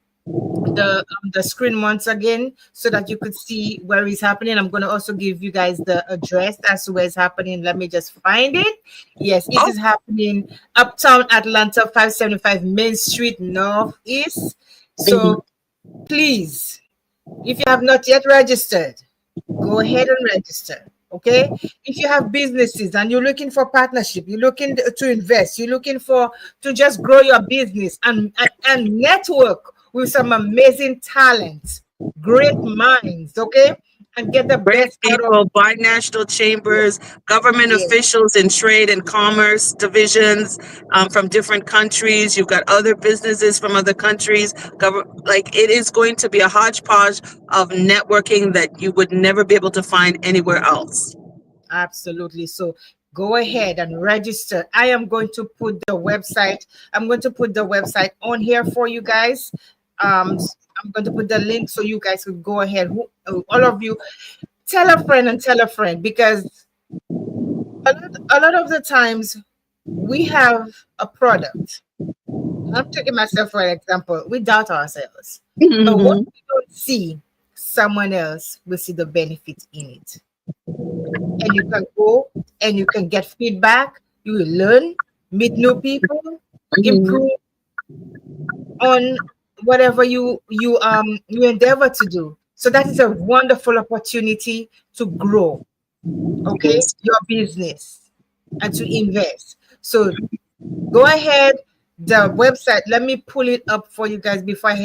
screen once again so that you could see where it's happening. I'm going to also give you guys the address as to where it's happening. Let me just find it. Yes, it Oh, is happening uptown Atlanta, 575 Main Street Northeast. mhm. So please, if you have not yet registered, go ahead and register. Okay. If you have businesses and you're looking for partnership, you're looking to invest, you're looking for to just grow your business and network with some amazing talent, great minds, okay, and get the Great best out of people, binational yeah, chambers, government yeah, officials in trade and commerce divisions from different countries. You've got other businesses from other countries. Like it is going to be a hodgepodge of networking that you would never be able to find anywhere else. absolutely. So go ahead and register. I am going to put the website. I'm going to put the website on here for you guys. I'm going to put the link so you guys could go ahead. All of you, tell a friend and tell a friend, because a lot of the times we have a product. I'm taking myself for an example. We doubt ourselves, but what Mhm. we don't see, someone else will see the benefit in it, and you can go and you can get feedback. You will learn, meet new people, Mhm. improve on whatever you endeavor to do. So that is a wonderful opportunity to grow, okay, Yes. your business and to invest. So go ahead. The website, let me pull it up for you guys before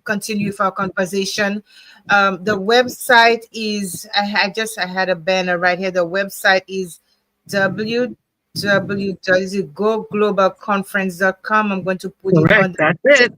continue with our conversation. The website is, I had a banner right here. The website is www.goglobalconference.com. I'm going to put it Correct. on. That's it.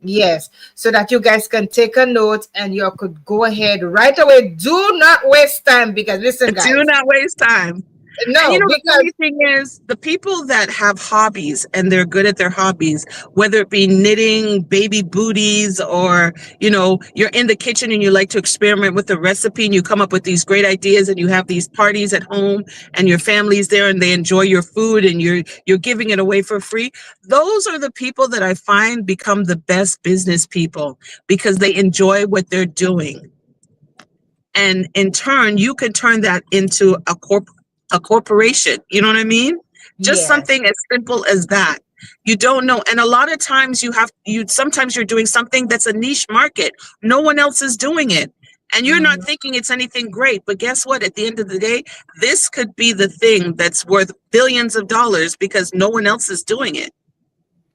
Yes, so that you guys can take a note and you could go ahead right away. Do not waste time, because listen, Do guys. not waste time. And No, the because funny thing is, the people that have hobbies and they're good at their hobbies, whether it be knitting, baby booties, or, you're in the kitchen and you like to experiment with the recipe and you come up with these great ideas and you have these parties at home and your family's there and they enjoy your food and you're giving it away for free. Those are the people that I find become the best business people because they enjoy what they're doing, and in turn you can turn that into a corporation. You know what I mean? Just yes. something as simple as that. You don't know, and a lot of times you sometimes you're doing something that's a niche market. No one else is doing it, and you're not Mhm. thinking it's anything great, but guess what? At the end of the day, this could be the thing that's worth billions of dollars because no one else is doing it.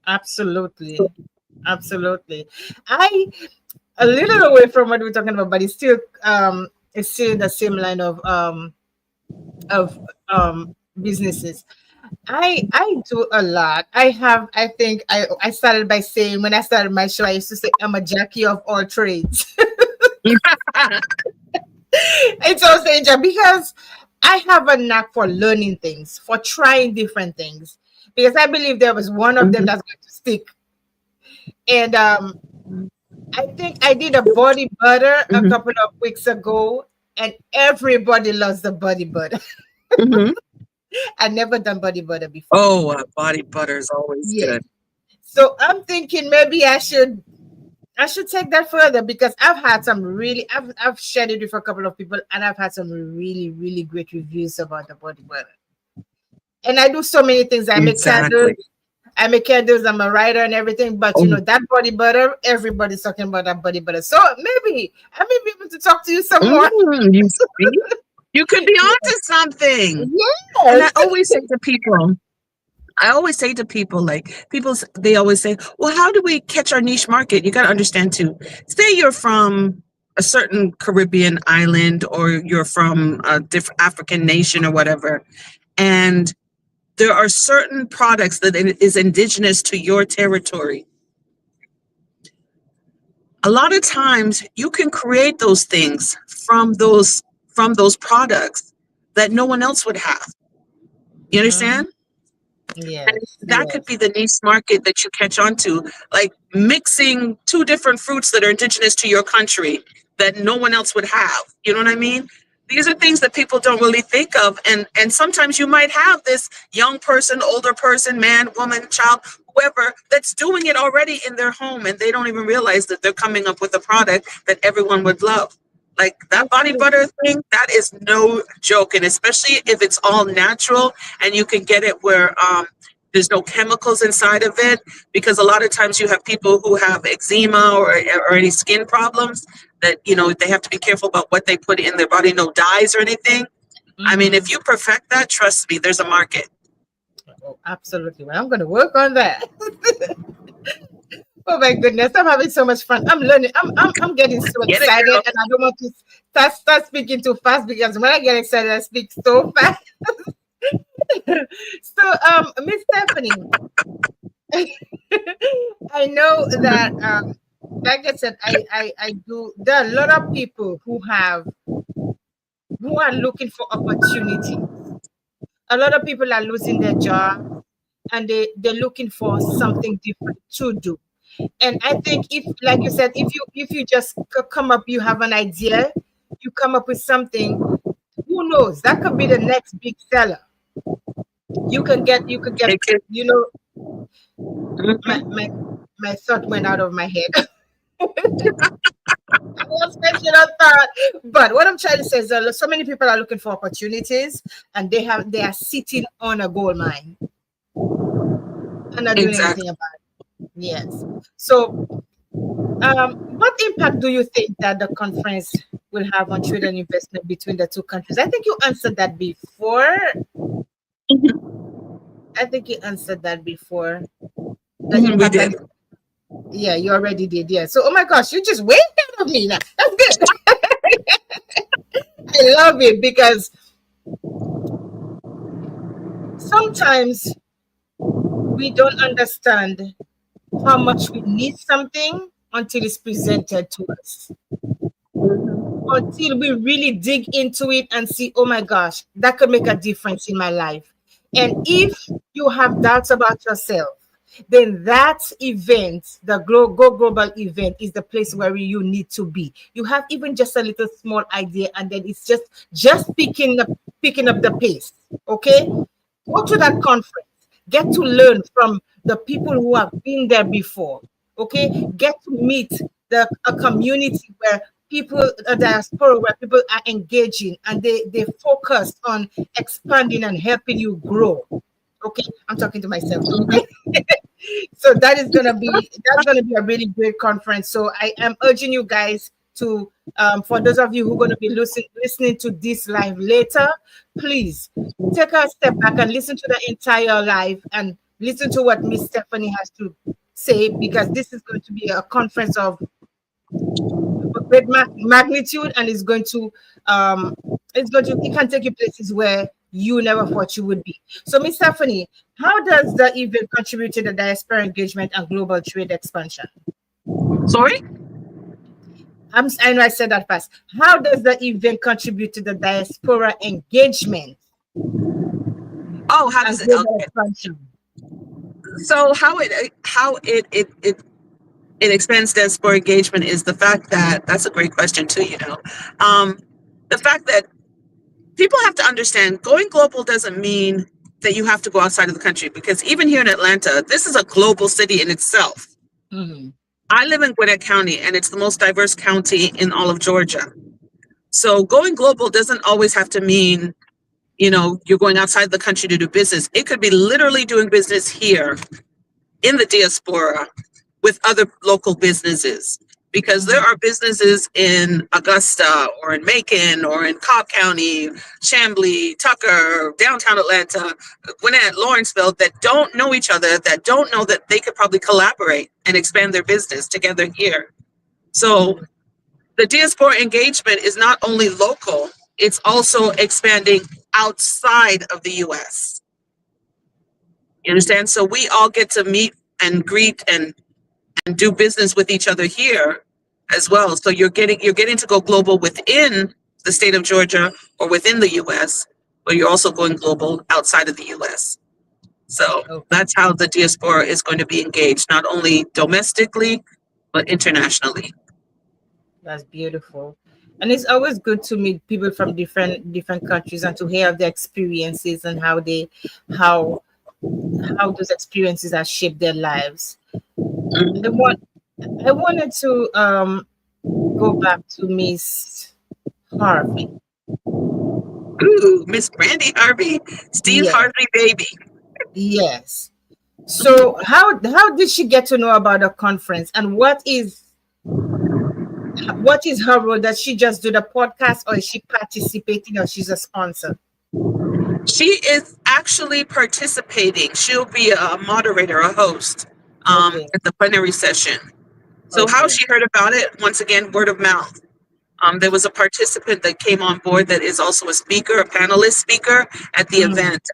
Absolutely. Absolutely. I a little away from what we're talking about, but it's still in the same line of businesses. I do a lot. I think I started by saying, when I started my show, I used to say I'm a jackie of all trades. It's so strange because I have a knack for learning things, for trying different things, because I believe there was one of them Mhm. that's going to stick. And I think I did a body butter a Mhm. couple of weeks ago, and everybody loves the body butter. Mhm. I never done body butter before. Oh, body butter is always Yes. good. So I'm thinking maybe I should take that further, because I've shared it with a couple of people, and I've had some really, really great reviews about the body butter. And I do so many things. Exactly. I'm a writer and everything, but Oh, that body butter, everybody's talking about that body butter. So maybe I may be able to talk to you some more. you see? You could be onto something. And Yes. I always say to people, like, they always say, well, how do we catch our niche market? You got to understand too. Say you're from a certain Caribbean island or you're from a different African nation or whatever. And there are certain products that is indigenous to your territory. A lot of times you can create those things from those products that no one else would have. You Mhm. understand? And Yes. that could Yes. be the niche market that you catch on to, like mixing two different fruits that are indigenous to your country that no one else would have. You know what I mean? These are things that people don't really think of. And sometimes you might have this young person, older person, man, woman, child, whoever, that's doing it already in their home and they don't even realize that they're coming up with a product that everyone would love. Like that body Absolutely. butter thing, that is no joke. And especially if it's all natural and you can get it where there's no chemicals inside of it, because a lot of times you have people who have eczema or any skin problems that they have to be careful about what they put in their body, no dyes or anything. I mean, if Mhm. you perfect that, trust me, there's a market. Oh, absolutely. Well, I'm going to work on that. Oh my goodness, I'm having so much fun. I'm learning. I'm getting so Get it, excited, girl. and I don't want to start speaking too fast, because when I get excited, I speak so fast. So, Miss Stephanie, I know that, like I said, I do. There are a lot of people who are looking for opportunities. A lot of people are losing their job, and they're looking for something different to do. And I think, if, like you said, if you just come up, you have an idea, you come up with something, who knows, that could be the next big seller. You could get It could, you know my mhm, my my thought went out of my head. I lost my train of thought. But what I'm trying to say is that so many people are looking for opportunities, and they are sitting on a gold mine and not doing anything exactly. about it. Yes. So, what impact do you think that the conference will have on trade and investment between the two countries? I think you answered that before. Mhm, I think you answered that before. The mhm, we impact that did. it, yeah, you already did. Yeah. So, oh my gosh, you just way ahead of me now. That's good. I love it because sometimes we don't understand how much we need something until it's presented to us. Until we really dig into it and see, oh my gosh, that could make a difference in my life. And if you have doubts about yourself, then that event, the Go Global event, is the place where you need to be. You have even just a little small idea, and then it's just picking up the pace. Okay, go to that conference, get to learn from the people who have been there before. Okay, get to meet a community where people, a diaspora where people are engaging, and they focus on expanding and helping you grow. Okay, I'm talking to myself too. Okay, so that's gonna be a really great conference. So I am urging you guys to, for those of you who are going to be listening to this live later, please take a step back and listen to the entire live and listen to what Miss Stephanie has to say, because this is going to be a conference of great magnitude, and it can take you places where you never thought you would be. So, Miss Stephanie, how does the event contribute to the diaspora engagement and global trade expansion? Sorry. I know I said that fast. How does the event contribute to the diaspora engagement Oh, how and does it? global Okay. expansion? So how it expands diaspora engagement is the fact that that's a great question too. Um, the fact that people have to understand going global doesn't mean that you have to go outside of the country, because even here in Atlanta, this is a global city in itself. Mhm. I live in Gwinnett County, and it's the most diverse county in all of Georgia. So going global doesn't always have to mean, you're going outside the country to do business. It could be literally doing business here in the diaspora with other local businesses, because there Mhm. are businesses in Augusta or in Macon or in Cobb County, Chamblee, Tucker, downtown Atlanta, Gwinnett, Lawrenceville, that don't know each other, that don't know that they could probably collaborate and expand their business together here. So Mhm. the diaspora engagement is not only local, it's also expanding outside of the US. You understand? So we all get to meet and greet and do business with each other here as well. So you're getting to go global within the state of Georgia or within the US, but you're also going global outside of the US. So Oh, that's how the diaspora is going to be engaged, not only domestically, but internationally. that's beautiful. And it's always good to meet people from different countries and to hear their experiences and how how those experiences have shaped their lives. I Mhm. want I wanted to go back to Miss Harvey. Ooh, Miss Brandy Harvey, Steve Yeah, Harvey baby. yes. So how did she get to know about the conference, and what is her role? Does she just do the podcast, or is she participating, or she's a sponsor? She is actually participating. She'll be a moderator, a host, Okay, at the plenary session. So how okay. she heard about it? Once again, word of mouth. There was a participant that came on board that is also a speaker, a panelist speaker at the Mm, event,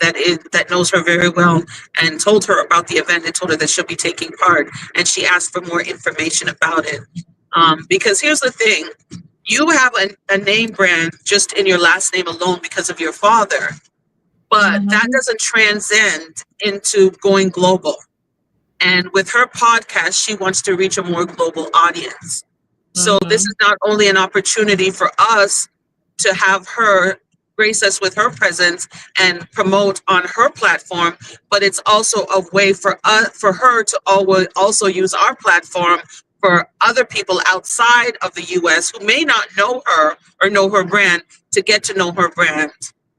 that knows her very well, and told her about the event and told her that she'll be taking part. And she asked for more information about it. Because here's the thing, you have a name brand just in your last name alone because of your father. but that Mm-hmm. doesn't transcend into going global. And with her podcast, she wants to reach a more global audience. So this Mm-hmm. is not only an opportunity for us to have her grace us with her presence and promote on her platform, but it's also a way for her to always also use our platform for other people outside of the US who may not know her or know her brand to get to know her brand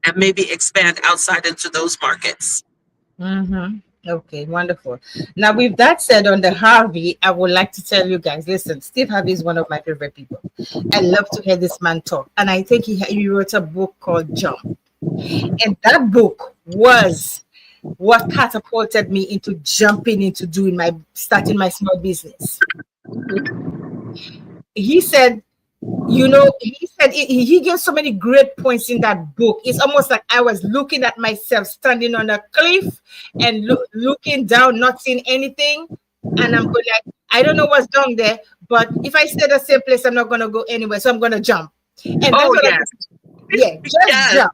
and maybe expand outside into those markets. Mm-hmm. Okay, wonderful. Now, with that said, on the Harvey, I would like to tell you guys, listen, Steve Harvey is one of my favorite people. I love to hear this man talk. And I think he wrote a book called Jump. And that book was what catapulted me into jumping into starting my small business. He said, he said he gave so many great points in that book. It's almost like I was looking at myself standing on a cliff and looking down, not seeing anything. And I'm going like, I don't know what's down there, but if I stay the same place, I'm not going to go anywhere. So I'm going to jump. And that's Oh what I yes, just, yeah, just yes. jump.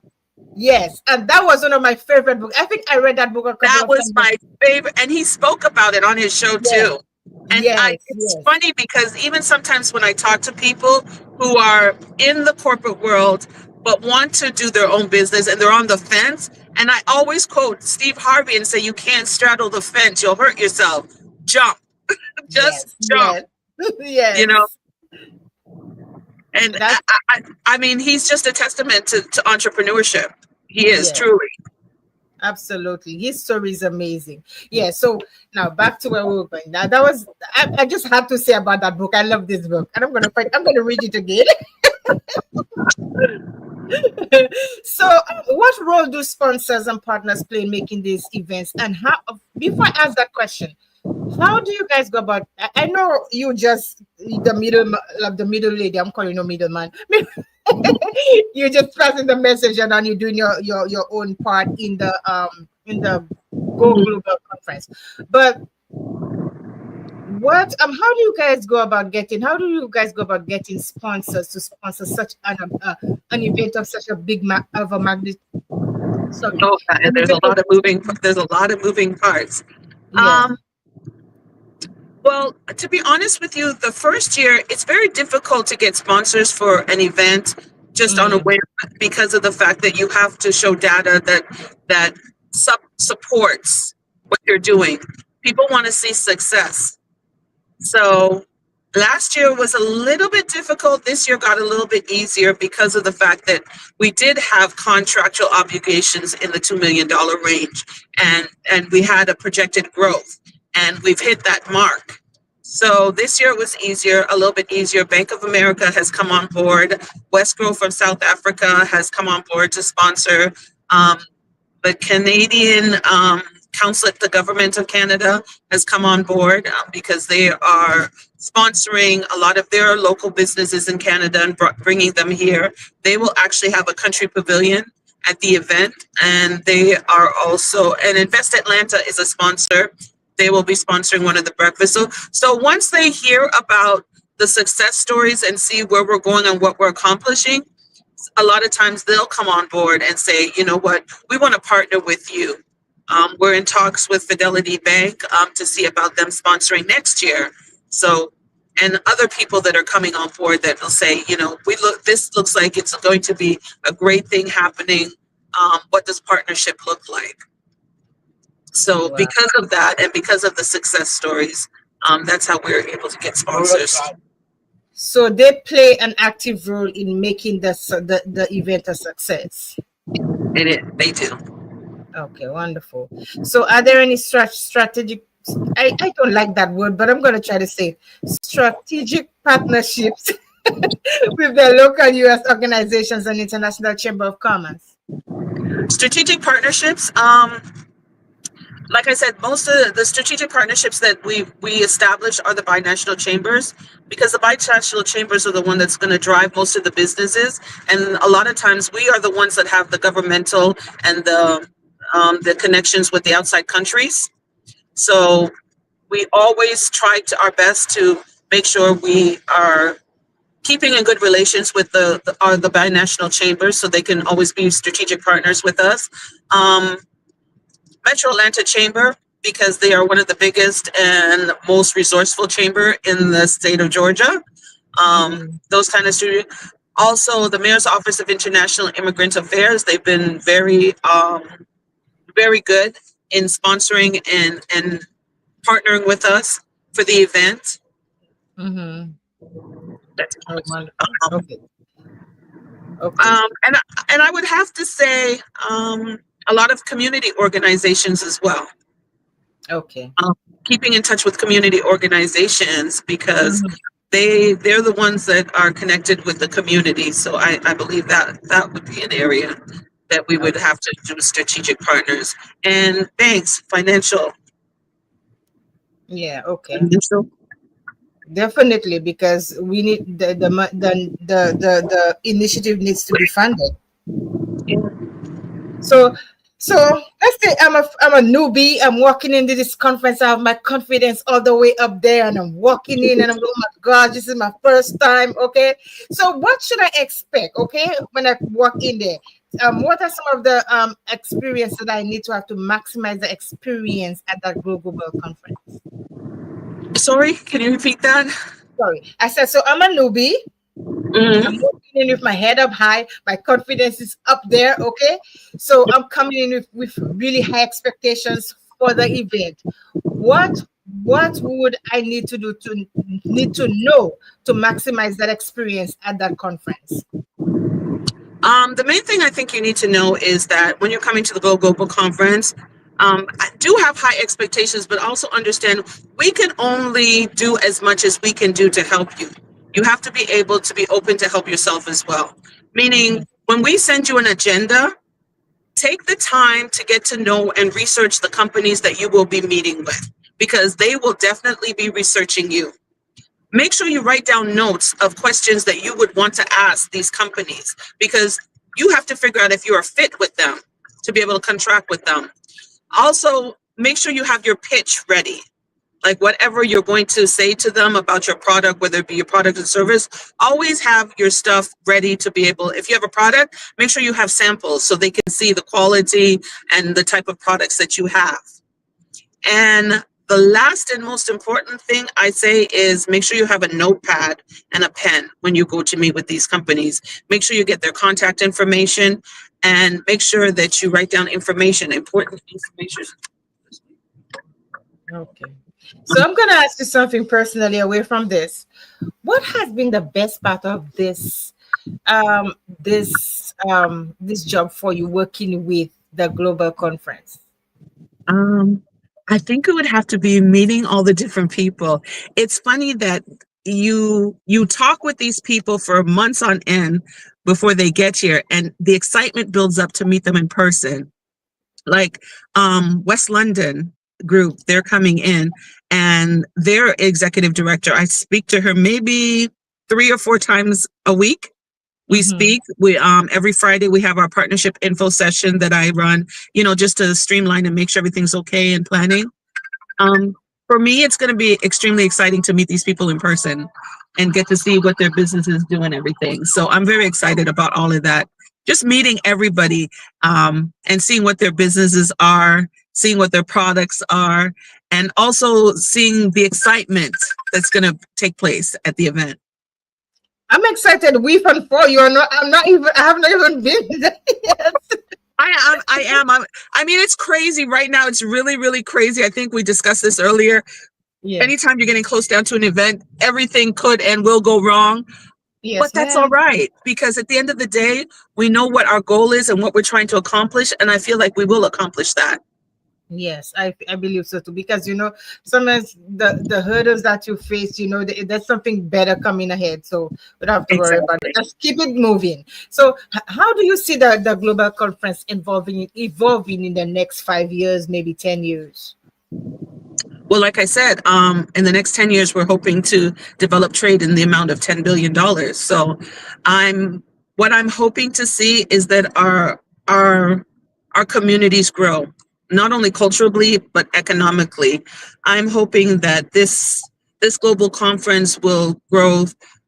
Yes. And that was one of my favorite books. I think I read that book a couple That of was times. my favorite, and he spoke about it on his show Yes, too. And yes, it's yes, funny because even sometimes when I talk to people who are in the corporate world but want to do their own business and they're on the fence, and I always quote Steve Harvey and say, "You can't straddle the fence; you'll hurt yourself. Jump, just yes, jump." yes, You know, yes. and That's I mean, he's just a testament to entrepreneurship. He is yeah. truly. Absolutely. His story is amazing. Yeah. So now back to where we were going. Now that was I just had to say about that book. I love this book. And I'm gonna read it again. So what role do sponsors and partners play in making these events? And how before I ask that question, how do you guys go about I know you just the middle lady, I'm calling you middleman. You're just passing the message and then you're doing your own part in the Go Mhm. Global conference. But what how do you guys go about getting sponsors to sponsor such an event of such a of a magnitude, sorry, Oh, and an event of there's a lot of moving parts. yeah. Um, Well, to be honest with you, the first year it's very difficult to get sponsors for an event just on a Mm, whim because of the fact that you have to show data that supports what you're doing. People want to see success. So last year was a little bit difficult. This year got a little bit easier because of the fact that we did have contractual obligations in the $2 million range, and we had a projected growth, and we've hit that mark. So this year was easier, a little bit easier. Bank of America has come on board. Westgrow from South Africa has come on board to sponsor. Um, the Canadian Council, the government of Canada has come on board because they are sponsoring a lot of their local businesses in Canada and bringing them here. They will actually have a country pavilion at the event, and they are also, and Invest Atlanta is a sponsor. They will be sponsoring one of the breakfasts. So once they hear about the success stories and see where we're going and what we're accomplishing, a lot of times they'll come on board and say, you know what, we want to partner with you. We're in talks with Fidelity Bank to see about them sponsoring next year. So, and other people that are coming on board that will say, you know, this looks like it's going to be a great thing happening. What does partnership look like? So, Wow. because of that and because of the success stories, that's how we're able to get sponsors. So they play an active role in making the event a success. And they do. Okay, wonderful. So are there any strategic I don't like that word, but I'm gonna try to say strategic partnerships with the local US organizations and International Chamber of Commerce? Strategic partnerships. Like I said, most of the strategic partnerships that we establish are the binational chambers, because the binational chambers are the one that's going to drive most of the businesses, and a lot of times we are the ones that have the governmental and the connections with the outside countries. So we always try to our best to make sure we are keeping in good relations with the binational chambers so they can always be strategic partners with us. Um, Metro Atlanta Chamber, because they are one of the biggest and most resourceful chamber in the state of Georgia. Mm-hmm. Those kind of students. Also, the Mayor's Office of International Immigrant Affairs, they've been very good in sponsoring and partnering with us for the event. Mm-hmm. That's Oh, wonderful. um, Okay. Okay. and and I would have to say a lot of community organizations as well. Okay. Um, Keeping in touch with community organizations because Mm-hmm. they're the ones that are connected with the community. So I believe that that would be an area that we would Okay. have to do strategic partners and banks, Yeah. Okay. financial. Definitely, because we need the initiative needs to be funded. So, so let's say I'm a newbie. I'm walking into this conference. I have my confidence all the way up there, and I'm walking in, and I'm going, "Oh my God, this is my first time." Okay, so what should I expect? Okay, when I walk in there, what are some of the experience that I need to have to maximize the experience at that global conference? Sorry, can you repeat that? Sorry, I said so. I'm a newbie. I'm Mhm. walking in with my head up high. My confidence is up there. Okay. So I'm coming in with really high expectations for the event. What what would I need to know to maximize that experience at that conference? The main thing I think you need to know is that when you're coming to the Go Global Conference, I do have high expectations, but also understand we can only do as much as we can do to help you. You have to be able to be open to help yourself as well. Meaning, Mhm. when we send you an agenda, take the time to get to know and research the companies that you will be meeting with because they will definitely be researching you. Make sure you write down notes of questions that you would want to ask these companies because you have to figure out if you're a fit with them to be able to contract with them. Also, make sure you have your pitch ready. Like whatever you're going to say to them about your product, whether it be your product or service, always have your stuff ready to be able, if you have a product, make sure you have samples so they can see the quality and the type of products that you have. And the last and most important thing I say is make sure you have a notepad and a pen when you go to meet with these companies. Make sure you get their contact information and make sure that you write down information, important information. Okay. So I'm gonna ask you something personally away from this. What has been the best part of this job for you working with the global conference? Um, I think it would have to be meeting all the different people. It's funny that you talk with these people for months on end before they get here, and the excitement builds up to meet them in person. Like West London group, they're coming in, and their executive director, I speak to her maybe 3 or 4 times a week. We Mm-hmm. speak. We every Friday we have our partnership info session that I run, just to streamline and make sure everything's okay and planning. Um, for me, it's going to be extremely exciting to meet these people in person and get to see what their businesses do and everything. So I'm very excited about all of that. Just meeting everybody and seeing what their businesses are, seeing what their products are, and also seeing the excitement that's going to take place at the event. I'm excited with and for you. I have not even been there yet. I mean, it's crazy right now. It's really, really crazy. I think we discussed this earlier. Yes. Anytime you're getting close down to an event, everything could and will go wrong. But Yes, that's all ma'am. right because at the end of the day, we know what our goal is and what we're trying to accomplish. And I feel like we will accomplish that. Yes, I believe so too. Because sometimes the hurdles that you face, there's something better coming ahead. So we don't have to worry about it. Exactly. Just keep it moving. So how do you see the global conference evolving in the next 5 years, maybe 10 years? Well, like I said, in the next 10 years, we're hoping to develop trade in the amount of $10 billion. So I'm what I'm hoping to see is that our communities grow, not only culturally, but economically. I'm hoping that this global conference will grow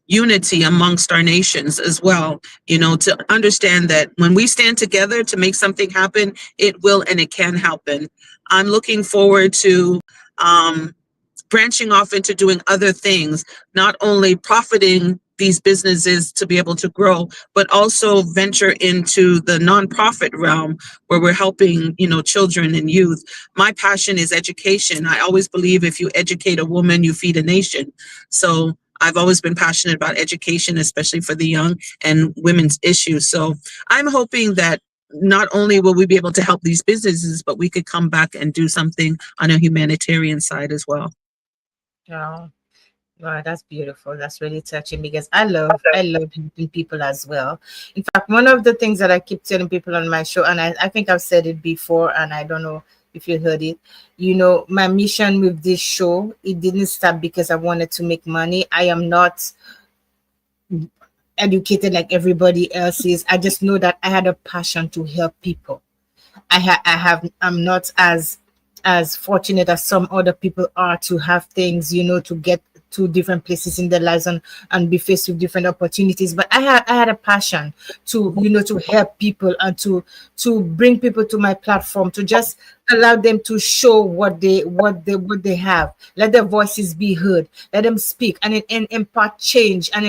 unity amongst our nations as well, to understand that when we stand together to make something happen, it will and it can happen. I'm looking forward to um, branching off into doing other things, not only profiting these businesses to be able to grow, but also venture into the nonprofit realm where we're helping, children and youth. My passion is education. I always believe if you educate a woman, you feed a nation. So I've always been passionate about education, especially for the young and women's issues. So I'm hoping that not only will we be able to help these businesses, but we could come back and do something on a humanitarian side as well. Yeah. Wow, that's beautiful. That's really touching because I love helping people as well. In fact, one of the things that I keep telling people on my show, and I think I've said it before, and I don't know if you heard it. My mission with this show, it didn't start because I wanted to make money. I am not educated like everybody else is. I just know that I had a passion to help people. I'm not as fortunate as some other people are to have things, to get to different places in their lives and be faced with different opportunities. But I had a passion to, to help people and to bring people to my platform, to just allow them to show what they have. Let their voices be heard. Let them speak and impart change and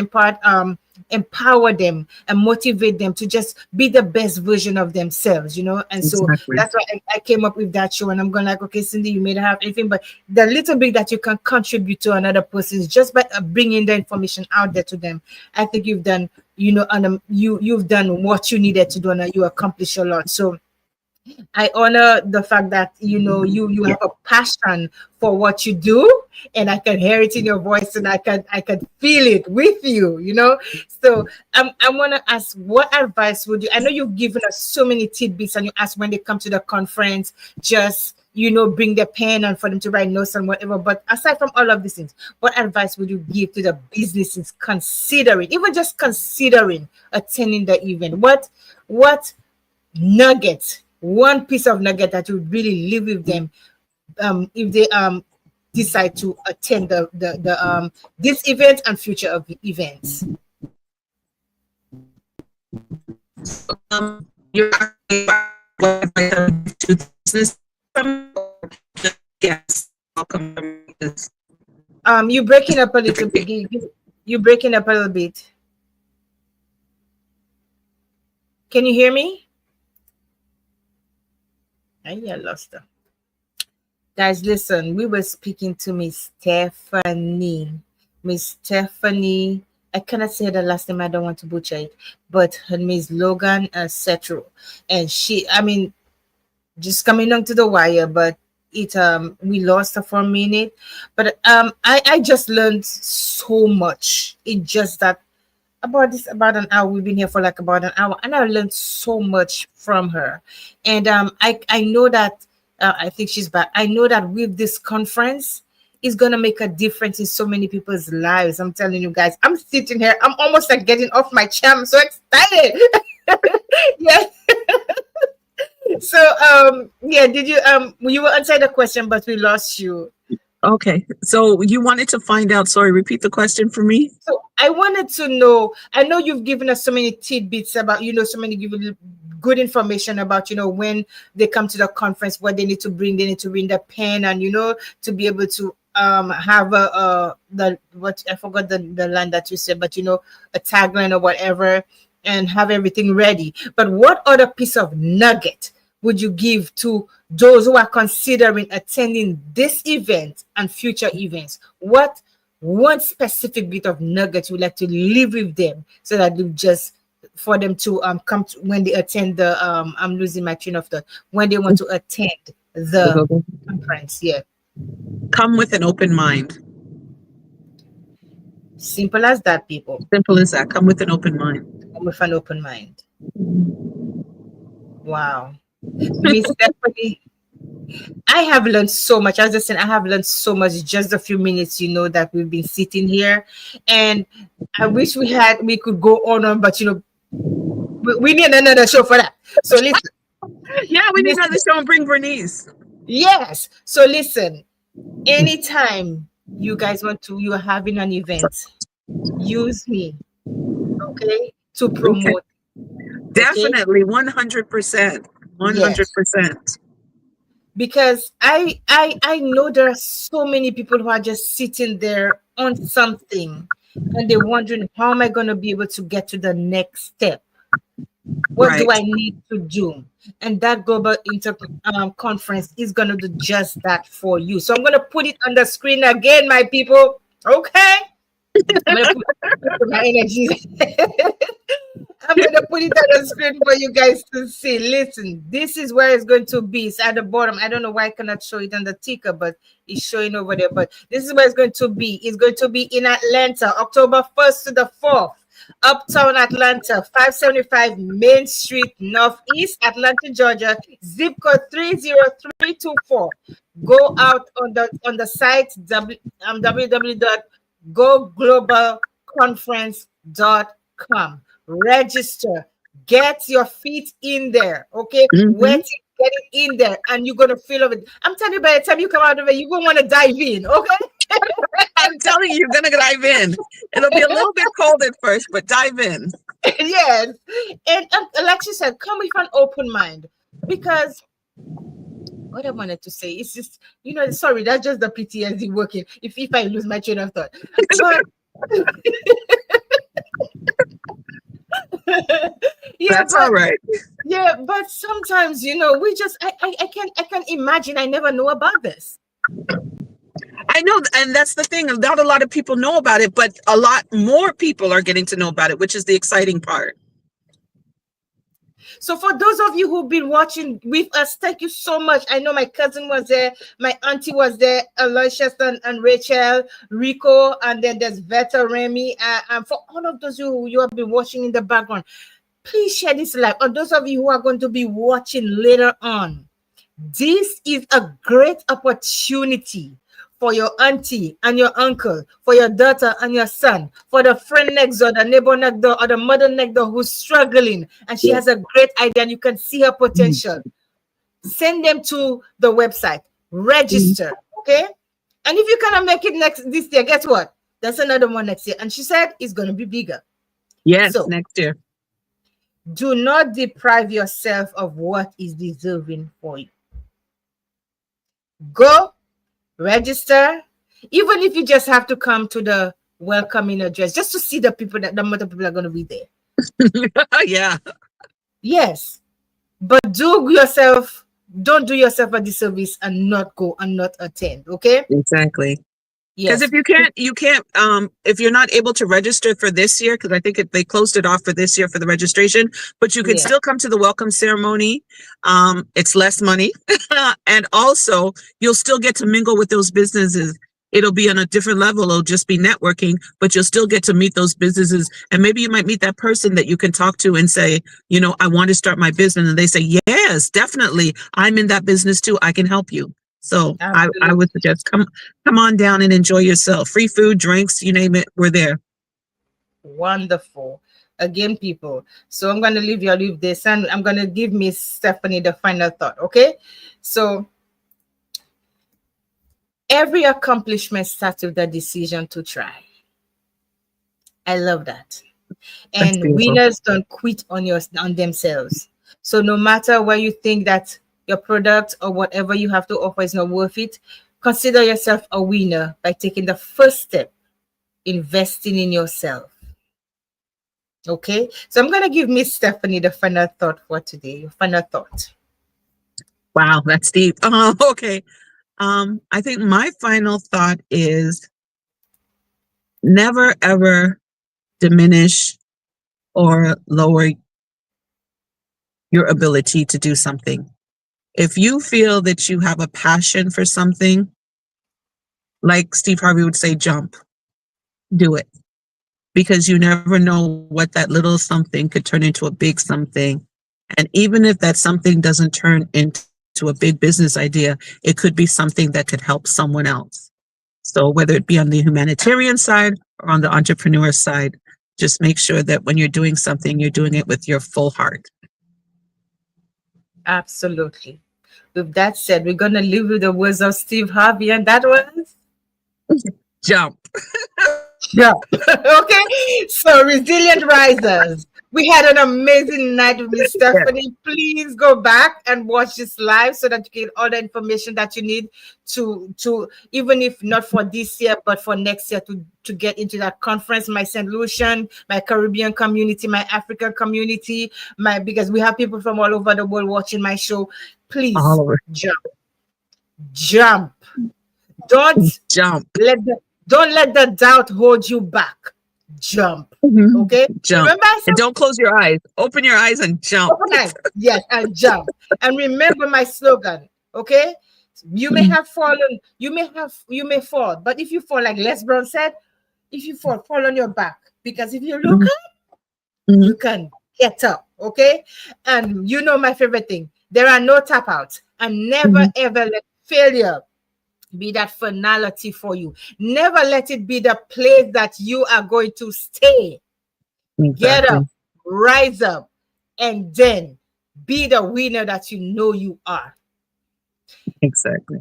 empower them and motivate them to just be the best version of themselves, and so Exactly. that's why I came up with that show. And I'm going like, okay, Cindy, you may not have anything, but the little bit that you can contribute to another person is just by bringing the information out there to them. I think you've done, and you've done what you needed to do, and you accomplished a lot. So I honor the fact that you have a passion for what you do, and I can hear it in your voice, and I can feel it with you. So I want to ask, what advice would you? I know you've given us so many tidbits, and you ask when they come to the conference, just bring the pen and for them to write notes and whatever. But aside from all of these things, what advice would you give to the businesses considering, even just considering attending the event? What nugget, one piece of nugget that would really live with them if they decide to attend the this event and future of events? You're asking what advice I would give to business yes, welcome to this. You're breaking up a little bit. You're breaking up a little bit. Can you hear me? I lost her. Guys, listen, we were speaking to Miss Stephanie. Miss Stephanie, I cannot say the last name, I don't want to butcher it, but her name is Logan Cetro. And just coming down to the wire, but we lost her for a minute. But I just learned so much. It just that about an hour. We've been here for like about an hour, and I learned so much from her. And I know that I think she's back. I know that with this conference is gonna make a difference in so many people's lives. I'm telling you guys, I'm sitting here, I'm almost like getting off my chair. I'm so excited. Yeah. So yeah, did you were answer the question, but we lost you. Okay, so you wanted to find out, sorry, repeat the question for me. So I wanted to know, I know you've given us so many tidbits about, so many given good information about, when they come to the conference, what they need to bring. They need to bring the pen and, to be able to have what I forgot the line that you said, but, a tagline or whatever, and have everything ready. But what other piece of nugget would you give to those who are considering attending this event and future events? What one specific bit of nugget you would like to leave with them so that you just for them to come to, when they attend the I'm losing my train of thought, when they want to attend the conference? Yeah. Come with an open mind. Simple as that, people. Simple as that. Come with an open mind. Come with an open mind. Wow. Miss Stephanie, I have learned so much. As I said, I have learned so much just a few minutes, that we've been sitting here. And I wish we could go on, but we need another show for that. So listen. Yeah, we need another show and bring Bernice. Yes. So listen, anytime you guys you are having an event, use me, okay, to Okay. promote. Okay. Definitely 100%. Yes. 100%. Because I know there are so many people who are just sitting there on something, and they're wondering, how am I going to be able to get to the next step? What do Right. I need to do? And that global conference is going to do just that for you. So I'm going to put it on the screen again, my people. Okay. I'm going to put my energy. I'm going to put it on the screen for you guys to see. Listen, this is where it's going to be. It's at the bottom. I don't know why I cannot show it on the ticker, but it's showing over there. But this is where it's going to be. It's going to be in Atlanta, October 1st to the 4th. Uptown Atlanta, 575 Main Street, Northeast Atlanta, Georgia, zip code 30324. Go out on the site www.goglobalconference.com. Register, get your feet in there, okay? Hmm. Wet it, get it in there, and you're gonna feel of it. I'm telling you, by the time you come out of it, you're gonna want to dive in, okay? I'm telling you, you're going to dive in. It'll be a little bit cold at first, but dive in. Yes. And like she said, come with an open mind, because what I wanted to say is just, sorry, that's just the PTSD working. If I lose my train of thought, but yeah, That's all but right. sometimes we just I can imagine. I never know about this. I know, and that's the thing. Not a lot of people know about it, but a lot more people are getting to know about it, which is the exciting part. So for those of you who've been watching with us, thank you so much. I know my cousin was there, my auntie was there, Aloysius and Rachel, Rico, and then there's Veta, Remy. And for all of those who you have been watching in the background, please share this live. And those of you who are going to be watching later on, this is a great opportunity for your auntie and your uncle, for your daughter and your son, for the friend next door, the neighbor next door, or the mother next door who's struggling and she has a great idea and you can see her potential. Send them to the website, Mhm. register, okay? And if you cannot make it this year, guess what? There's another one next year. And she said it's going to be bigger. Yes, So next year. do not deprive yourself of what is deserving for you. Go register, even if you just have to come to the welcoming address just to see the people that the other people are going to be there. Yeah, Yes, but don't do yourself a disservice and not go and not attend. Okay. exactly. Because if Yes. you can't, if you're not able to register for this year, because I think they closed it off for this year for the registration, but you can Yes. still come to the welcome ceremony. It's less money, and also you'll still get to mingle with those businesses. It'll be on a different level. It'll just be networking, but you'll still get to meet those businesses, and maybe you might meet that person that you can talk to and say, I want to start my business, and they say, yes, definitely, I'm in that business too. I can help you. So I would Absolutely. suggest come on down and enjoy yourself. Free food, drinks, you name it, we're there. Wonderful. Again, people. So I'm going to leave this and I'm going to give Miss Stephanie the final thought. Okay. So every accomplishment starts with the decision to try. I love that. That's And beautiful. winners don't quit on themselves. So no matter where you think that your product or whatever you have to offer is not worth it, consider yourself a winner by taking the first step, investing in yourself. Okay, so I'm gonna give Miss Stephanie the final thought for today. Your final thought. Wow, that's deep. Okay. I think my final thought is never ever diminish or lower your ability to do something. If you feel that you have a passion for something, like Steve Harvey would say, jump, do it. Because you never know what that little something could turn into a big something. And even if that something doesn't turn into a big business idea, it could be something that could help someone else. So whether it be on the humanitarian side or on the entrepreneur side, just make sure that when you're doing something, you're doing it with your full heart. Absolutely. With that said, we're gonna leave with the words of Steve Harvey, and that was Jump. Yeah. Okay. So, resilient risers. We had an amazing night with Miss Yes. Stephanie. Please go back and watch this live so that you get all the information that you need to even if not for this year, but for next year to get into that conference. My St. Lucian, my Caribbean community, my African community, my because we have people from all over the world watching my show. All Please over. jump, jump. Don't Jump. let the don't let the doubt hold you back. Jump. Mhm. Okay. Jump. Remember I said And don't close your eyes. Open your eyes and jump. open eyes. Yes, and jump. And remember my slogan. Okay. You may Mhm. have fallen, you may fall, but if you fall, like Les Brown said, if you fall on your back. Because if you look Mhm. up, Mhm. you can get up. Okay. And you know my favorite thing. There are no tap outs. And never Mhm. ever let failure be that finality for you. Never let it be the place that you are going to stay. Get up, Exactly. rise up, and then be the winner that you know you are. Exactly.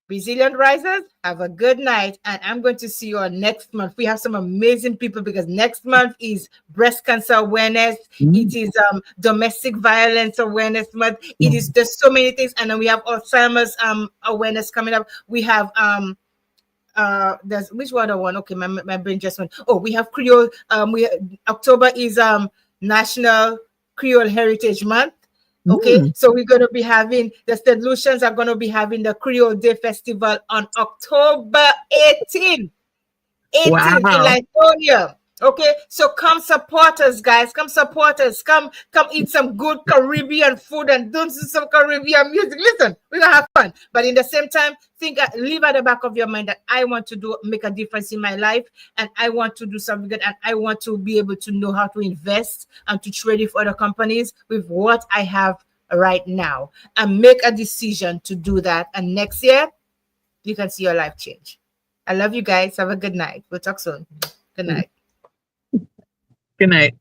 Resilient Risers, have a good night. And I'm going to see you on next month. We have some amazing people because next month is breast cancer awareness. It Mm. is domestic violence awareness month. It is Mhm. there's so many things. And then we have Alzheimer's awareness coming up. We have there's which other one? Okay, my brain just went. Oh, we have Creole. We October is National Creole Heritage Month. Okay, Mm. so we're going to be having the St. Lucians are going to be having the Creole Day Festival on October 18th. 18th in Wow. Lithonia. Okay, so come support us, guys. Come support us. Come eat some good Caribbean food and do some Caribbean music. Listen, we're gonna have fun, but in the same time, think leave at the back of your mind that I want to do make a difference in my life, and I want to do something good, and I want to be able to know how to invest and to trade with other companies with what I have right now, and make a decision to do that. And next year, you can see your life change. I love you guys. Have a good night. We'll talk soon. Good night. Good night.